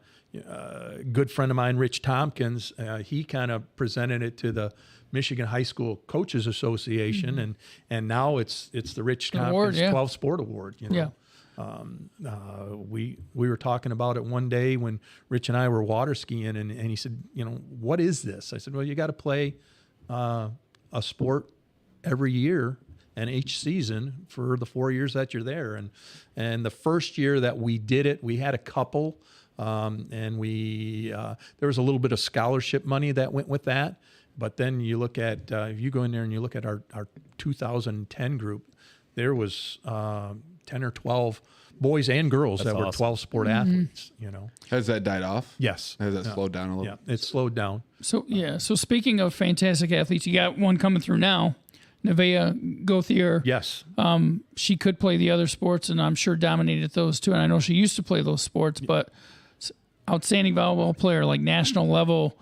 good friend of mine, Rich Tompkins, he kind of presented it to the Michigan High School Coaches Association, and now it's the Rich Tompkins 12 Sport Award. You know? Yeah. We were talking about it one day when Rich and I were water skiing, and he said, you know, what is this? I said, well, you got to play a sport every year and each season for the 4 years that you're there. And the first year that we did it, we had a couple. And there was a little bit of scholarship money that went with that. But then you look at, if you go in there and you look at our 2010 group, there was 10 or 12 boys and girls that were 12 sport athletes, you know. Has that died off? Yes. Has that slowed down a little? Yeah, it's slowed down. So speaking of fantastic athletes, you got one coming through now, Nevaeh Gauthier. Yes. She could play the other sports, and I'm sure dominated those too. And I know she used to play those sports, but outstanding volleyball player, like national level,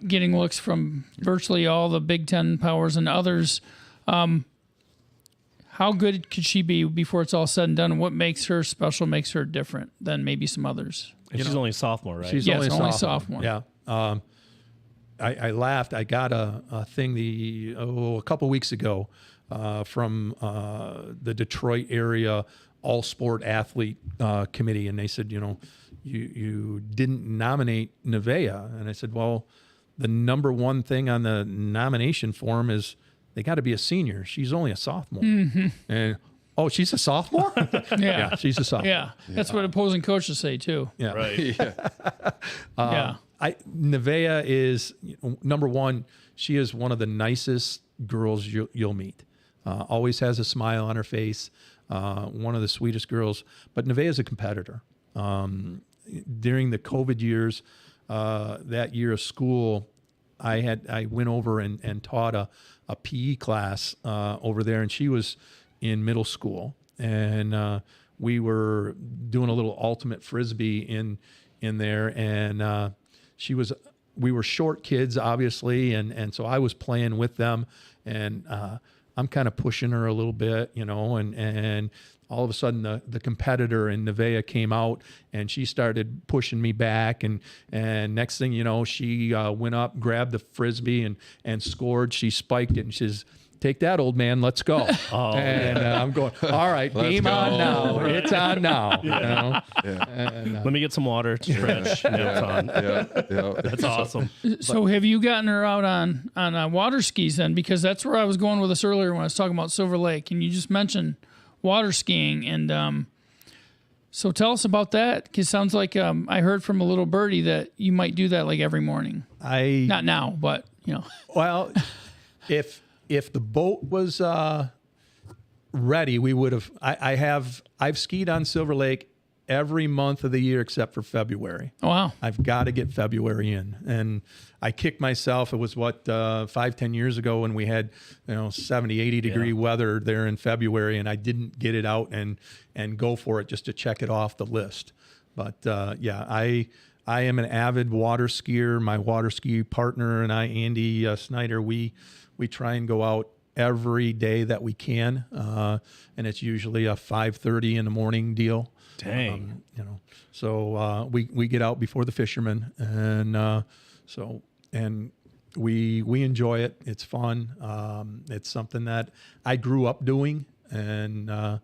getting looks from virtually all the Big Ten powers and others. How good could she be before it's all said and done? And what makes her special, makes her different than maybe some others? And she's only a sophomore, right? She's only only sophomore. Yeah. I laughed. I got a thing a couple weeks ago from the Detroit area all sport athlete committee, and they said, you know, you didn't nominate Nevaeh, and I said, well, the number one thing on the nomination form is they got to be a senior. She's only a sophomore, and she's a sophomore. Yeah, she's a sophomore. Yeah, that's what opposing coaches say too. Yeah, Right. Nevaeh is number one. She is one of the nicest girls you'll meet. Always has a smile on her face. One of the sweetest girls. But Nevaeh is a competitor. During the COVID years, that year of school, I went over and taught a PE class over there, and she was in middle school, and we were doing a little ultimate frisbee in there, and we were short kids, obviously, and so I was playing with them, and I'm kind of pushing her a little bit, you know, and all of a sudden the competitor in Nevaeh came out, and she started pushing me back, and next thing you know, she went up, grabbed the frisbee and scored. She spiked it, and she says, "Take that, old man, let's go." I'm going, all right, game on now. It's on now. You know? Let me get some water to stretch. It's on. That's awesome. So have you gotten her out on water skis then? Because that's where I was going with this earlier when I was talking about Silver Lake, and you just mentioned water skiing, and So tell us about that, because it sounds like I heard from a little birdie that you might do that like every morning. Not now, but Well, if the boat was ready, we would have. I've skied on Silver Lake every month of the year except for February. Oh, wow. I've got to get February in, and I kicked myself. It was 5-10 years ago when we had 70, 80 degree weather there in February, and I didn't get it out and go for it just to check it off the list. But I am an avid water skier. My water ski partner and I, Andy Snyder, we try and go out every day that we can, and it's usually a 5:30 in the morning deal. Dang. So we get out before the fishermen, and we enjoy it. It's fun. It's something that I grew up doing, and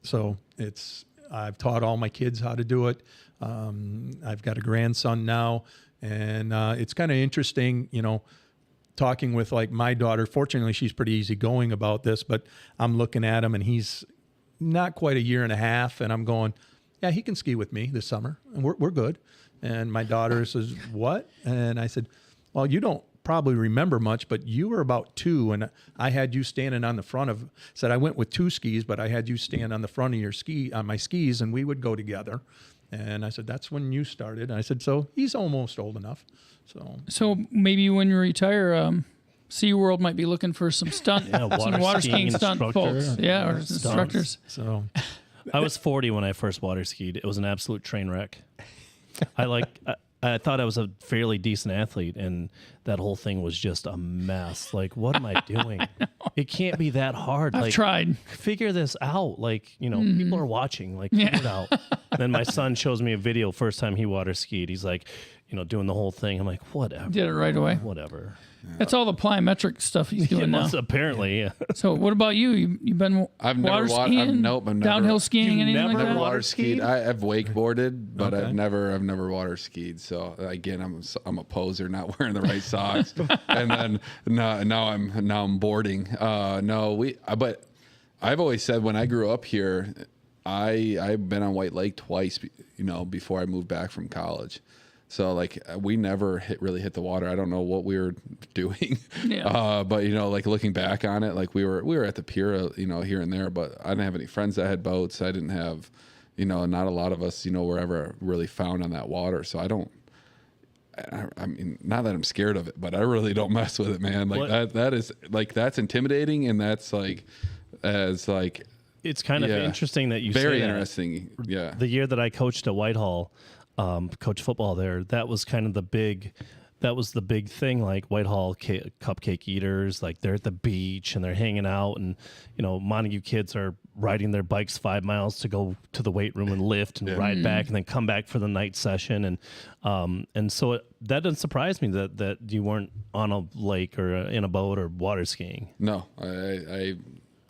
so I've taught all my kids how to do it. I've got a grandson now, and it's kind of interesting, talking with like my daughter. Fortunately, she's pretty easygoing about this, but I'm looking at him and he's not quite a year and a half, and I'm going, yeah, he can ski with me this summer, and we're good. And my daughter says, what? And I said, well, you don't probably remember much, but you were about 2, and I had you standing on the front of. Said I went with 2 skis, but I had you stand on the front of your on my skis, and we would go together. And I said, that's when you started. And I said, so he's almost old enough. So maybe when you retire, SeaWorld might be looking for some water skiing stunt folks. Yeah, or instructors. So I was 40 when I first water skied. It was an absolute train wreck. I thought I was a fairly decent athlete, and that whole thing was just a mess. Like, what am I doing? It can't be that hard. I've tried. Figure this out. Like, people are watching. Like, figure it out. Then my son shows me a video first time he water skied. He's like, doing the whole thing. I'm like, whatever. Did it right away. Whatever. That's all the plyometric stuff he's doing now. Apparently, yeah. So what about you? You've been water skiing? Nope, I've never. Downhill skiing? Anything like that? Water skied. I've wakeboarded, but Okay. I've never water skied. So again, I'm a poser, not wearing the right socks. And then now I'm boarding. But I've always said when I grew up here, I've been on White Lake twice, before I moved back from college. So like we never really hit the water. I don't know what we were doing, but like looking back on it, like we were at the pier, here and there. But I didn't have any friends that had boats. I didn't have, not a lot of us, were ever really found on that water. So I mean, not that I'm scared of it, but I really don't mess with it, man. Like that is like that's intimidating, and that's like it's kind of interesting that you very say that. Interesting. Yeah. The year that I coached at Whitehall. Coach football there, that was kind of the big thing, like Whitehall cupcake eaters, like they're at the beach and they're hanging out, and Montague kids are riding their bikes 5 miles to go to the weight room and lift and ride back and then come back for the night session, and so that doesn't surprise me that you weren't on a lake or in a boat or water skiing. No, I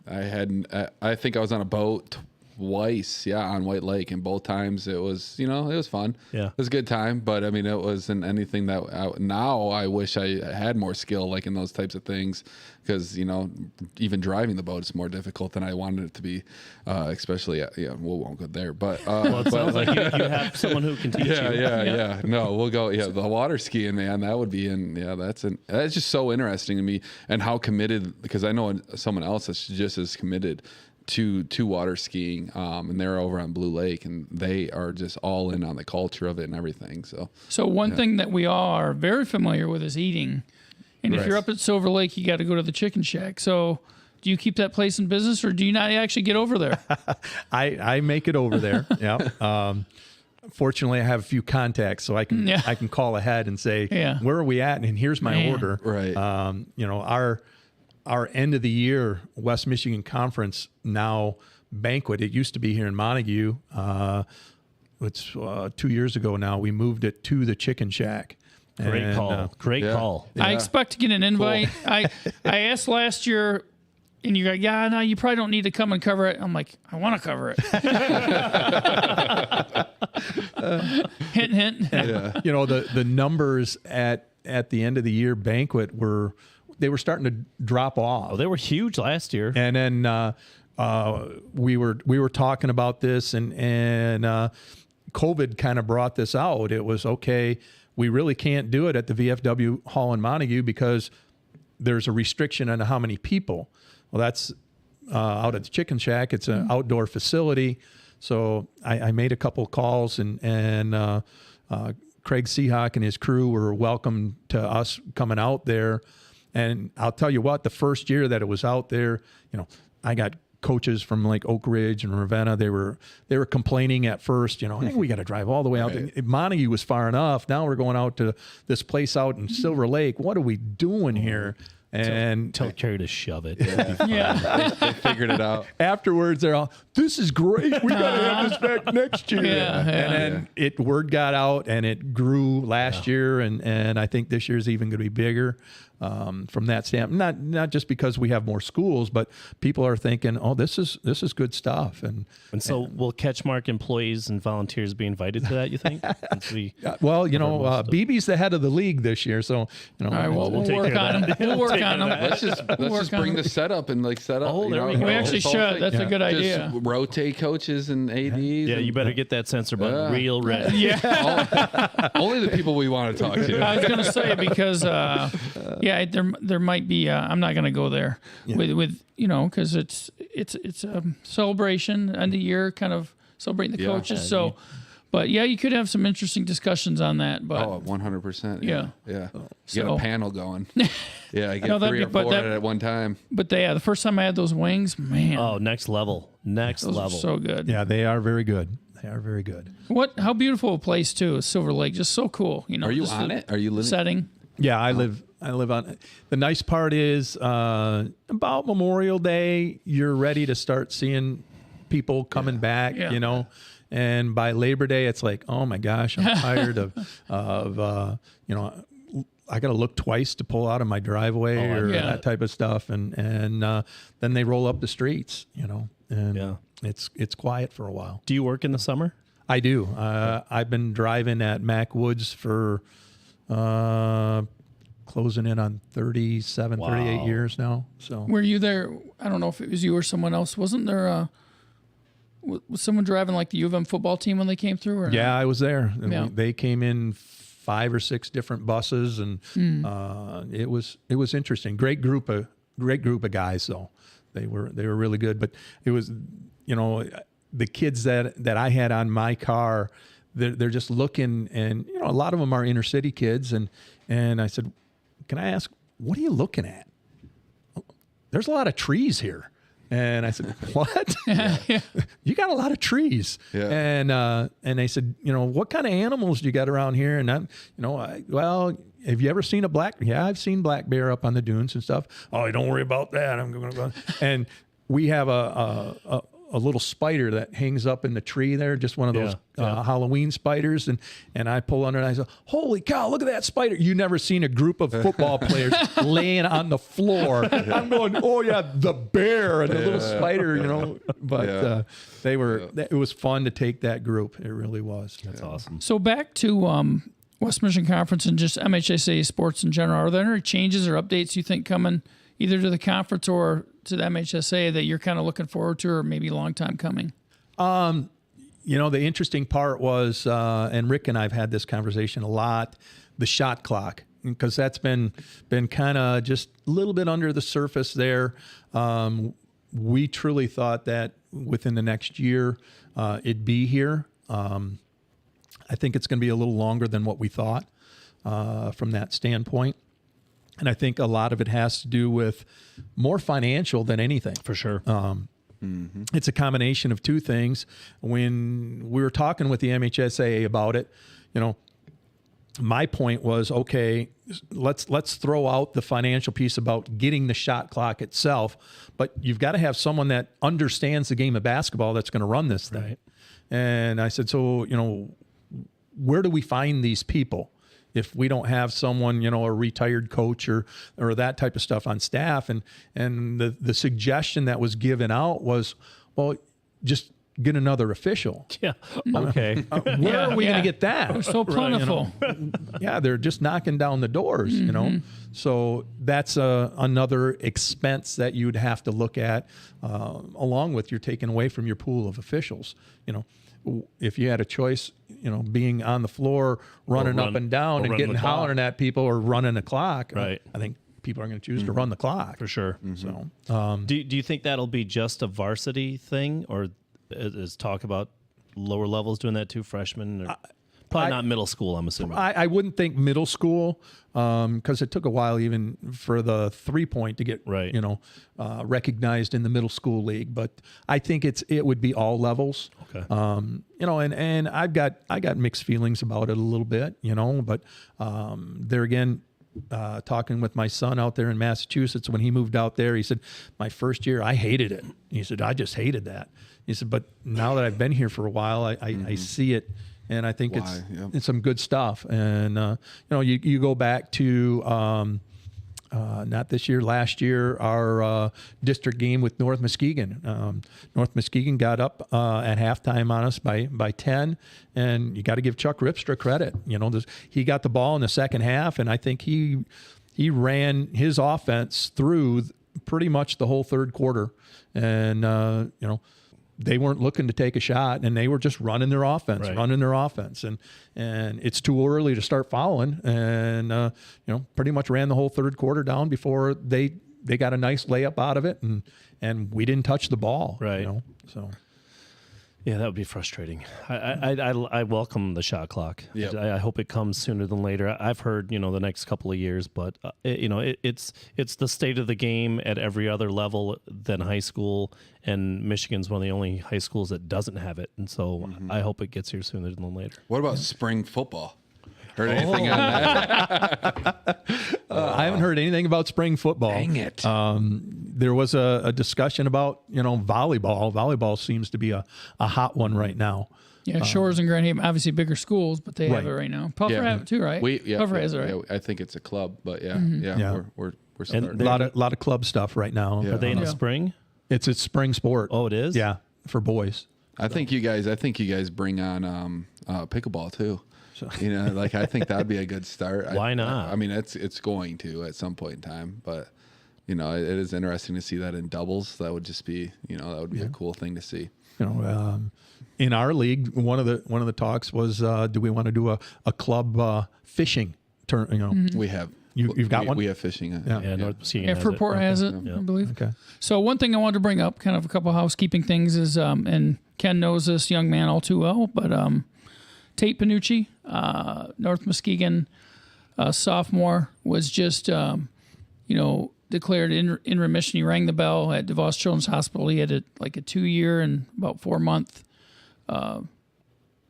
hadn't. I think I was on a boat twice, on White Lake, and both times it was, it was fun. Yeah, it was a good time, but I mean, it wasn't anything that now I wish I had more skill, like in those types of things, because even driving the boat is more difficult than I wanted it to be, especially we won't go there, but well, it sounds like you have someone who can teach you. Yeah. No, we'll go. Yeah, the water skiing, man, that would be that's just so interesting to me, and how committed, because I know someone else that's just as committed to water skiing, and they're over on Blue Lake, and they are just all in on the culture of it and everything. So one thing that we all are very familiar with is eating, and if you're up at Silver Lake, you got to go to the Chicken Shack. So do you keep that place in business, or do you not actually get over there? I make it over there. Yeah. Fortunately, I have a few contacts, so I can call ahead and say, where are we at? And here's my order. Right. Our end of the year West Michigan Conference now banquet. It used to be here in Montague. It's 2 years ago now. We moved it to the Chicken Shack. Great call. Great call. Yeah. I expect to get an invite. Cool. I asked last year, and you go, no, you probably don't need to come and cover it. I'm like, I want to cover it. Hint, hint. Yeah. The numbers at the end of the year banquet were starting to drop off. Oh, they were huge last year. And then we were talking about this, and COVID kind of brought this out. It was, okay, we really can't do it at the VFW Hall in Montague because there's a restriction on how many people. Well, that's out at the Chicken Shack. It's an outdoor facility. So I made a couple of calls, and Craig Seahawk and his crew were welcome to us coming out there. And I'll tell you what, the first year that it was out there, I got coaches from like Oak Ridge and Ravenna. They were complaining at first, hey, we got to drive all the way out. Right. Montague was far enough. Now we're going out to this place out in Silver Lake. What are we doing here? And tell Kerry to shove it. Yeah. They figured it out. Afterwards, they're all, this is great. We got to have this back next year. And then word got out, and it grew last year, and I think this year's even going to be bigger. From that standpoint, not just because we have more schools, but people are thinking, oh, this is good stuff. And so will CatchMark employees and volunteers be invited to that, you think? Well, BB's the head of the league this year, so all right, we'll work on them. We'll work on them. Let's just bring the setup and set up. Oh, there we go. We actually should. That's a good idea. Just rotate coaches and ADs. Yeah, you better get that sensor button real red. Yeah. Only the people we want to talk to. I was going to say, because there might be. I'm not going to go there with because it's a celebration end of year, kind of celebrating the coaches. So, but you could have some interesting discussions on that. But 100%. Yeah. You got a panel going. Yeah, I get 3 or 4 at one time. But the first time I had those wings, man. Oh, next level. Those level. Are so good. Yeah, they are very good. How beautiful a place too is Silver Lake. Just so cool. Are you on it? Are you living setting? Yeah, I live on it. The nice part is about Memorial Day, you're ready to start seeing people coming back, and by Labor Day, it's like, oh my gosh, I'm tired of I got to look twice to pull out of my driveway that type of stuff. And then they roll up the streets, and it's quiet for a while. Do you work in the summer? I do. I've been driving at Mac Woods for closing in on 38 years now. So were you there? I don't know if it was you or someone else. Wasn't there was someone driving like the U of M football team when they came through? Or yeah, I was there. Yeah. They came in 5 or 6 different buses, and it was interesting. Great group of guys, though. They were really good. But it was, the kids that I had on my car, they're just looking, and a lot of them are inner city kids, and I said, can I ask, what are you looking at? There's a lot of trees here. And I said, what? You got a lot of trees. Yeah. And they said, what kind of animals do you got around here? And I'm, well, have you ever seen a black? Yeah, I've seen black bear up on the dunes and stuff. Oh, don't worry about that. I'm going to go. And we have a little spider that hangs up in the tree there, just one of those Halloween spiders. And I pull under and I say, holy cow, look at that spider. You never seen a group of football players laying on the floor. I'm going, oh yeah, the bear and the little spider, But it was fun to take that group. It really was. That's awesome. So back to West Michigan Conference and just MHSA sports in general. Are there any changes or updates you think coming either to the conference or to the MHSA that you're kind of looking forward to, or maybe a long time coming? The interesting part was, and Rick and I've had this conversation a lot, the shot clock, because that's been kind of just a little bit under the surface there. We truly thought that within the next year, it'd be here. I think it's going to be a little longer than what we thought from that standpoint. And I think a lot of it has to do with more financial than anything. For sure. It's a combination of two things. When we were talking with the MHSA about it, my point was, okay, let's throw out the financial piece about getting the shot clock itself, but you've got to have someone that understands the game of basketball that's going to run this thing. Right. And I said, so, where do we find these people if we don't have someone, a retired coach or that type of stuff on staff? And the suggestion that was given out was, well, just get another official. Yeah. Okay. Where are we going to get that? They're so plentiful. Yeah, they're just knocking down the doors, you know. So that's another expense that you'd have to look at, along with you're taking away from your pool of officials. You know, if you had a choice, you know, being on the floor, running up and down and getting hollering at people or running a clock, right? I think people are going to choose to run the clock for sure. So, do you think that'll be just a varsity thing, or is talk about lower levels doing that too, freshmen? Or probably not middle school, I'm assuming. I wouldn't think middle school, because it took a while even for the 3-point to get you know, recognized in the middle school league. But I think it would be all levels. Okay. You know, and I got mixed feelings about it a little bit, you know, but there again, talking with my son out there in Massachusetts, when he moved out there, he said, my first year, I hated it. He said, I just hated that. He said, but now that I've been here for a while, I see it. And I think it's some good stuff. And, you know, you go back to, not this year, last year, our district game with North Muskegon. North Muskegon got up at halftime on us by 10, and you got to give Chuck Ripstra credit. You know, he got the ball in the second half, and I think he ran his offense through pretty much the whole third quarter. And, you know, they weren't looking to take a shot, and they were just running their offense. And it's too early to start fouling. And, you know, pretty much ran the whole third quarter down before they got a nice layup out of it. And we didn't touch the ball. Right. You know, so. Yeah, that would be frustrating. I welcome the shot clock. Yep. I hope it comes sooner than later. I've heard, you know, the next couple of years, but you know, it's the state of the game at every other level than high school, and Michigan's one of the only high schools that doesn't have it, and so I hope it gets here sooner than later. What about spring football? Heard anything on that? I haven't heard anything about spring football. Dang it. There was a discussion about, you know, volleyball. Volleyball seems to be a hot one right now. Yeah, Shores and Grand Haven, obviously bigger schools, but they have it right now. Puffer have it too, right? Puffer has it, right? Yeah, I think it's a club, but we're And starting. A lot of club stuff right now. Yeah. Are they in the spring? It's a spring sport. Oh, it is? Yeah, for boys. I think you guys bring on pickleball too. You know, like I think that'd be a good start. Why not? I mean, it's going to at some point in time, but you know, it is interesting to see that in doubles. That would just be, you know, that would be a cool thing to see. You know, in our league, one of the talks was, do we want to do a club fishing turn? You know, We have. You've got one. We have fishing. Yeah, North Muskegon has Freeport has it, I believe. Okay. So one thing I wanted to bring up, kind of a couple housekeeping things, is and Ken knows this young man all too well, but Tate Panucci, North Muskegon sophomore, was just you know, declared in remission. He rang the bell at DeVos Children's Hospital. He had a 2-year and about 4-month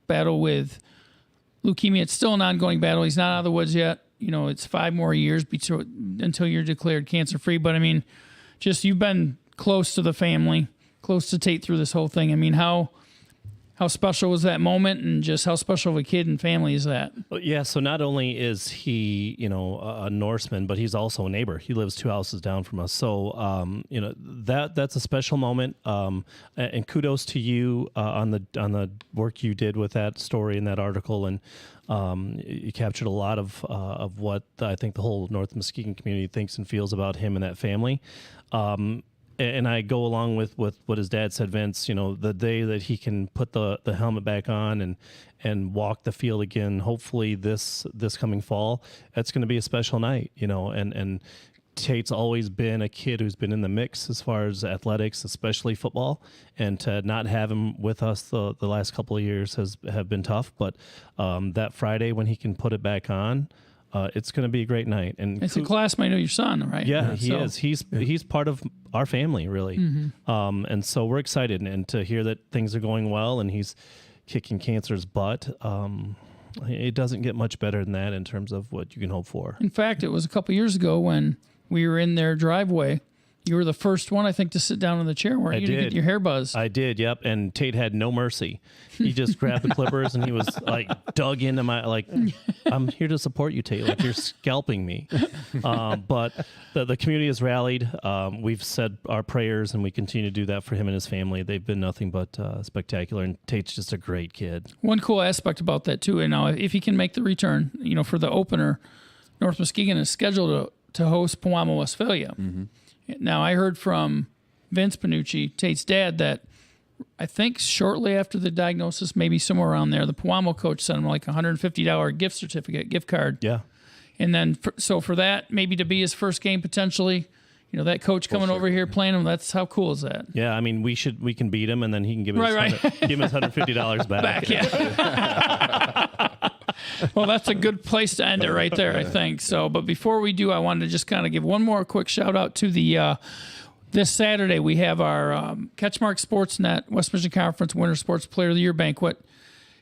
battle with leukemia. It's still an ongoing battle. He's not out of the woods yet. You know, it's 5 more years until you're declared cancer-free. But, I mean, just you've been close to the family, close to Tate through this whole thing. I mean, how special was that moment, and just how special of a kid and family is that? Well, yeah, so not only is he, you know, a Norseman, but he's also a neighbor. He lives 2 houses down from us. So, you know, that's a special moment. And kudos to you on the work you did with that story and that article. And you captured a lot of what I think the whole North Muskegon community thinks and feels about him and that family. And I go along with what his dad said, Vince. You know, the day that he can put the helmet back on and walk the field again, hopefully this coming fall, that's going to be a special night. You know, and Tate's always been a kid who's been in the mix as far as athletics, especially football, and to not have him with us the last couple of years have been tough. But that Friday when he can put it back on, it's going to be a great night. And it's a classmate of your son, right? Yeah, he is. He's part of our family, really. And so we're excited, and to hear that things are going well and he's kicking cancer's butt. It doesn't get much better than that in terms of what you can hope for. In fact, it was a couple years ago when we were in their driveway You were the first one, I think, to sit down in the chair, weren't you, to get your hair buzzed? I did, yep. And Tate had no mercy. He just grabbed the clippers and he was like dug into my, like, I'm here to support you, Tate. Like, you're scalping me. But the community has rallied. We've said our prayers and we continue to do that for him and his family. They've been nothing but spectacular. And Tate's just a great kid. One cool aspect about that, too, and now if he can make the return, for the opener, North Muskegon is scheduled to host Pewamo, Westphalia. Mm-hmm. Now, I heard from Vince Panucci, Tate's dad, that I think shortly after the diagnosis, maybe somewhere around there, the Pewamo coach sent him like a $150 gift card. Yeah. And then, for that, maybe to be his first game potentially, that coach coming over here playing him, that's how cool is that? Yeah, I mean, we can beat him, and then he can give him give him his $150 back. Yeah. Well, that's a good place to end it right there, I think. So, but before we do, I wanted to just kind of give one more quick shout out to the this Saturday we have our CatchMark SportsNet West Michigan Conference Winter Sports Player of the Year banquet.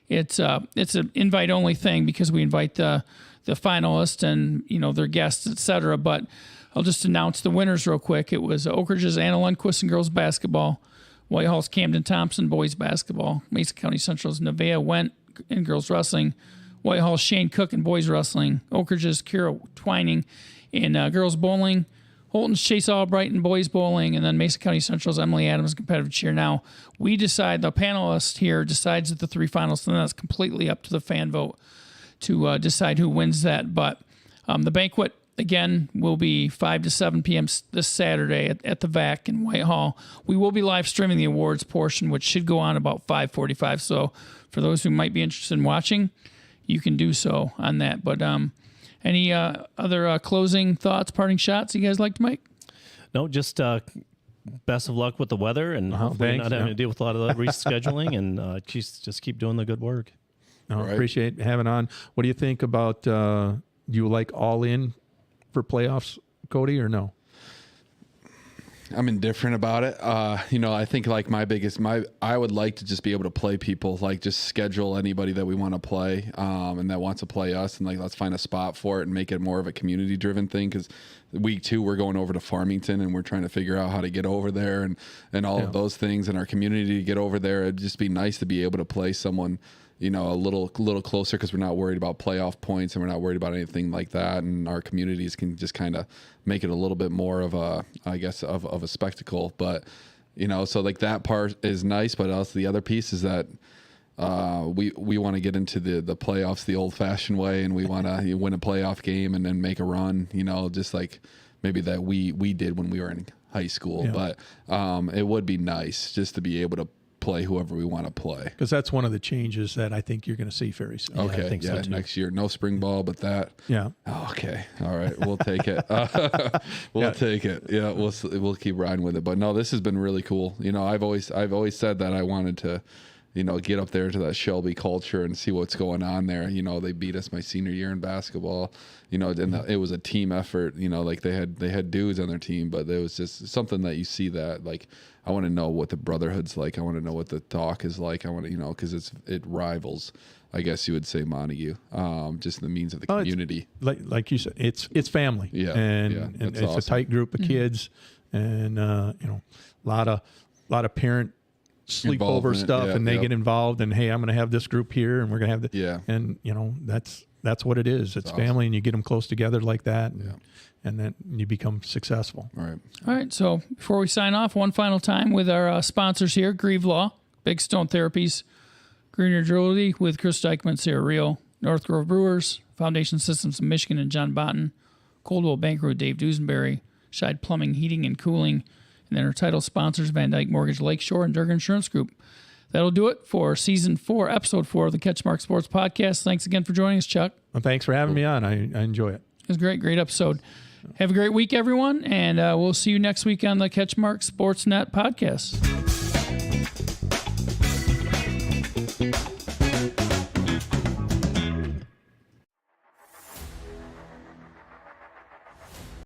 It's an invite only thing because we invite the finalists and their guests, etc. But I'll just announce the winners real quick. It was Oak Ridge's Anna Lundquist in girls basketball, Whitehall's Camden Thompson boys basketball, Mason County Central's Nevaeh Went in girls wrestling, Whitehall's Shane Cook in boys wrestling, Oak Ridge's Kira Twining in girls bowling, Holton's Chase Albright in boys bowling, and then Mason County Central's Emily Adams competitive cheer. Now, the panelist here decides the three finals, and that's completely up to the fan vote to decide who wins that. But the banquet, again, will be 5 to 7 p.m. this Saturday at the VAC in Whitehall. We will be live streaming the awards portion, which should go on about 5:45. So for those who might be interested in watching, you can do so on that. But any other closing thoughts, parting shots you guys like to make? No, just best of luck with the weather and hopefully not having to deal with a lot of the rescheduling and just keep doing the good work. No, right. Appreciate having on. What do you think about, do you like all in for playoffs, Cody, or no? I'm indifferent about it. I think like I would like to just be able to play people, like just schedule anybody that we want to play and that wants to play us, and like let's find a spot for it and make it more of a community driven thing. Because week 2 we're going over to Farmington and we're trying to figure out how to get over there and all of those things, and our community to get over there. It'd just be nice to be able to play someone a little closer, because we're not worried about playoff points and we're not worried about anything like that. And our communities can just kind of make it a little bit more of a, I guess, of a spectacle. But, so like that part is nice, but also the other piece is that we want to get into the playoffs the old fashioned way, and we want to win a playoff game and then make a run, just like maybe that we did when we were in high school. Yeah. But it would be nice just to be able to play whoever we want to play, because that's one of the changes that I think you're going to see very soon. Okay, I think so too. Next year, no spring ball, but that. Yeah. Oh, okay. All right, we'll take it. We'll take it. Yeah, we'll keep riding with it. But no, this has been really cool. I've always said that I wanted to, get up there to that Shelby culture and see what's going on there. They beat us my senior year in basketball. And it was a team effort. Like they had dudes on their team, but it was just something that you see that like. I want to know what the brotherhood's like. I want to know what the talk is like. I want to, because it rivals, I guess you would say, Montague, just the means of the community. Like you said, it's family. Yeah, and it's awesome. A tight group of kids, and a lot of parent sleepover stuff, and they get involved. And hey, I'm going to have this group here, and we're going to have and that's what it is. It's awesome. Family, and you get them close together like that. And then you become successful. All right. So before we sign off, one final time with our sponsors here: Grieve Law, Big Stone Therapies, Greener Jewelry with Chris Dykman, Sarah Reel, North Grove Brewers, Foundation Systems of Michigan and John Botten, Coldwell Banker with Dave Duesenberry, Scheid Plumbing, Heating and Cooling, and then our title sponsors: Van Dyke Mortgage, Lakeshore, and Durgan Insurance Group. That'll do it for Season 4, Episode 4 of the CatchMark Sports Podcast. Thanks again for joining us, Chuck. Well, thanks for having me on. I enjoy it. It was great episode. Have a great week, everyone, and we'll see you next week on the CatchMark SportsNet podcast.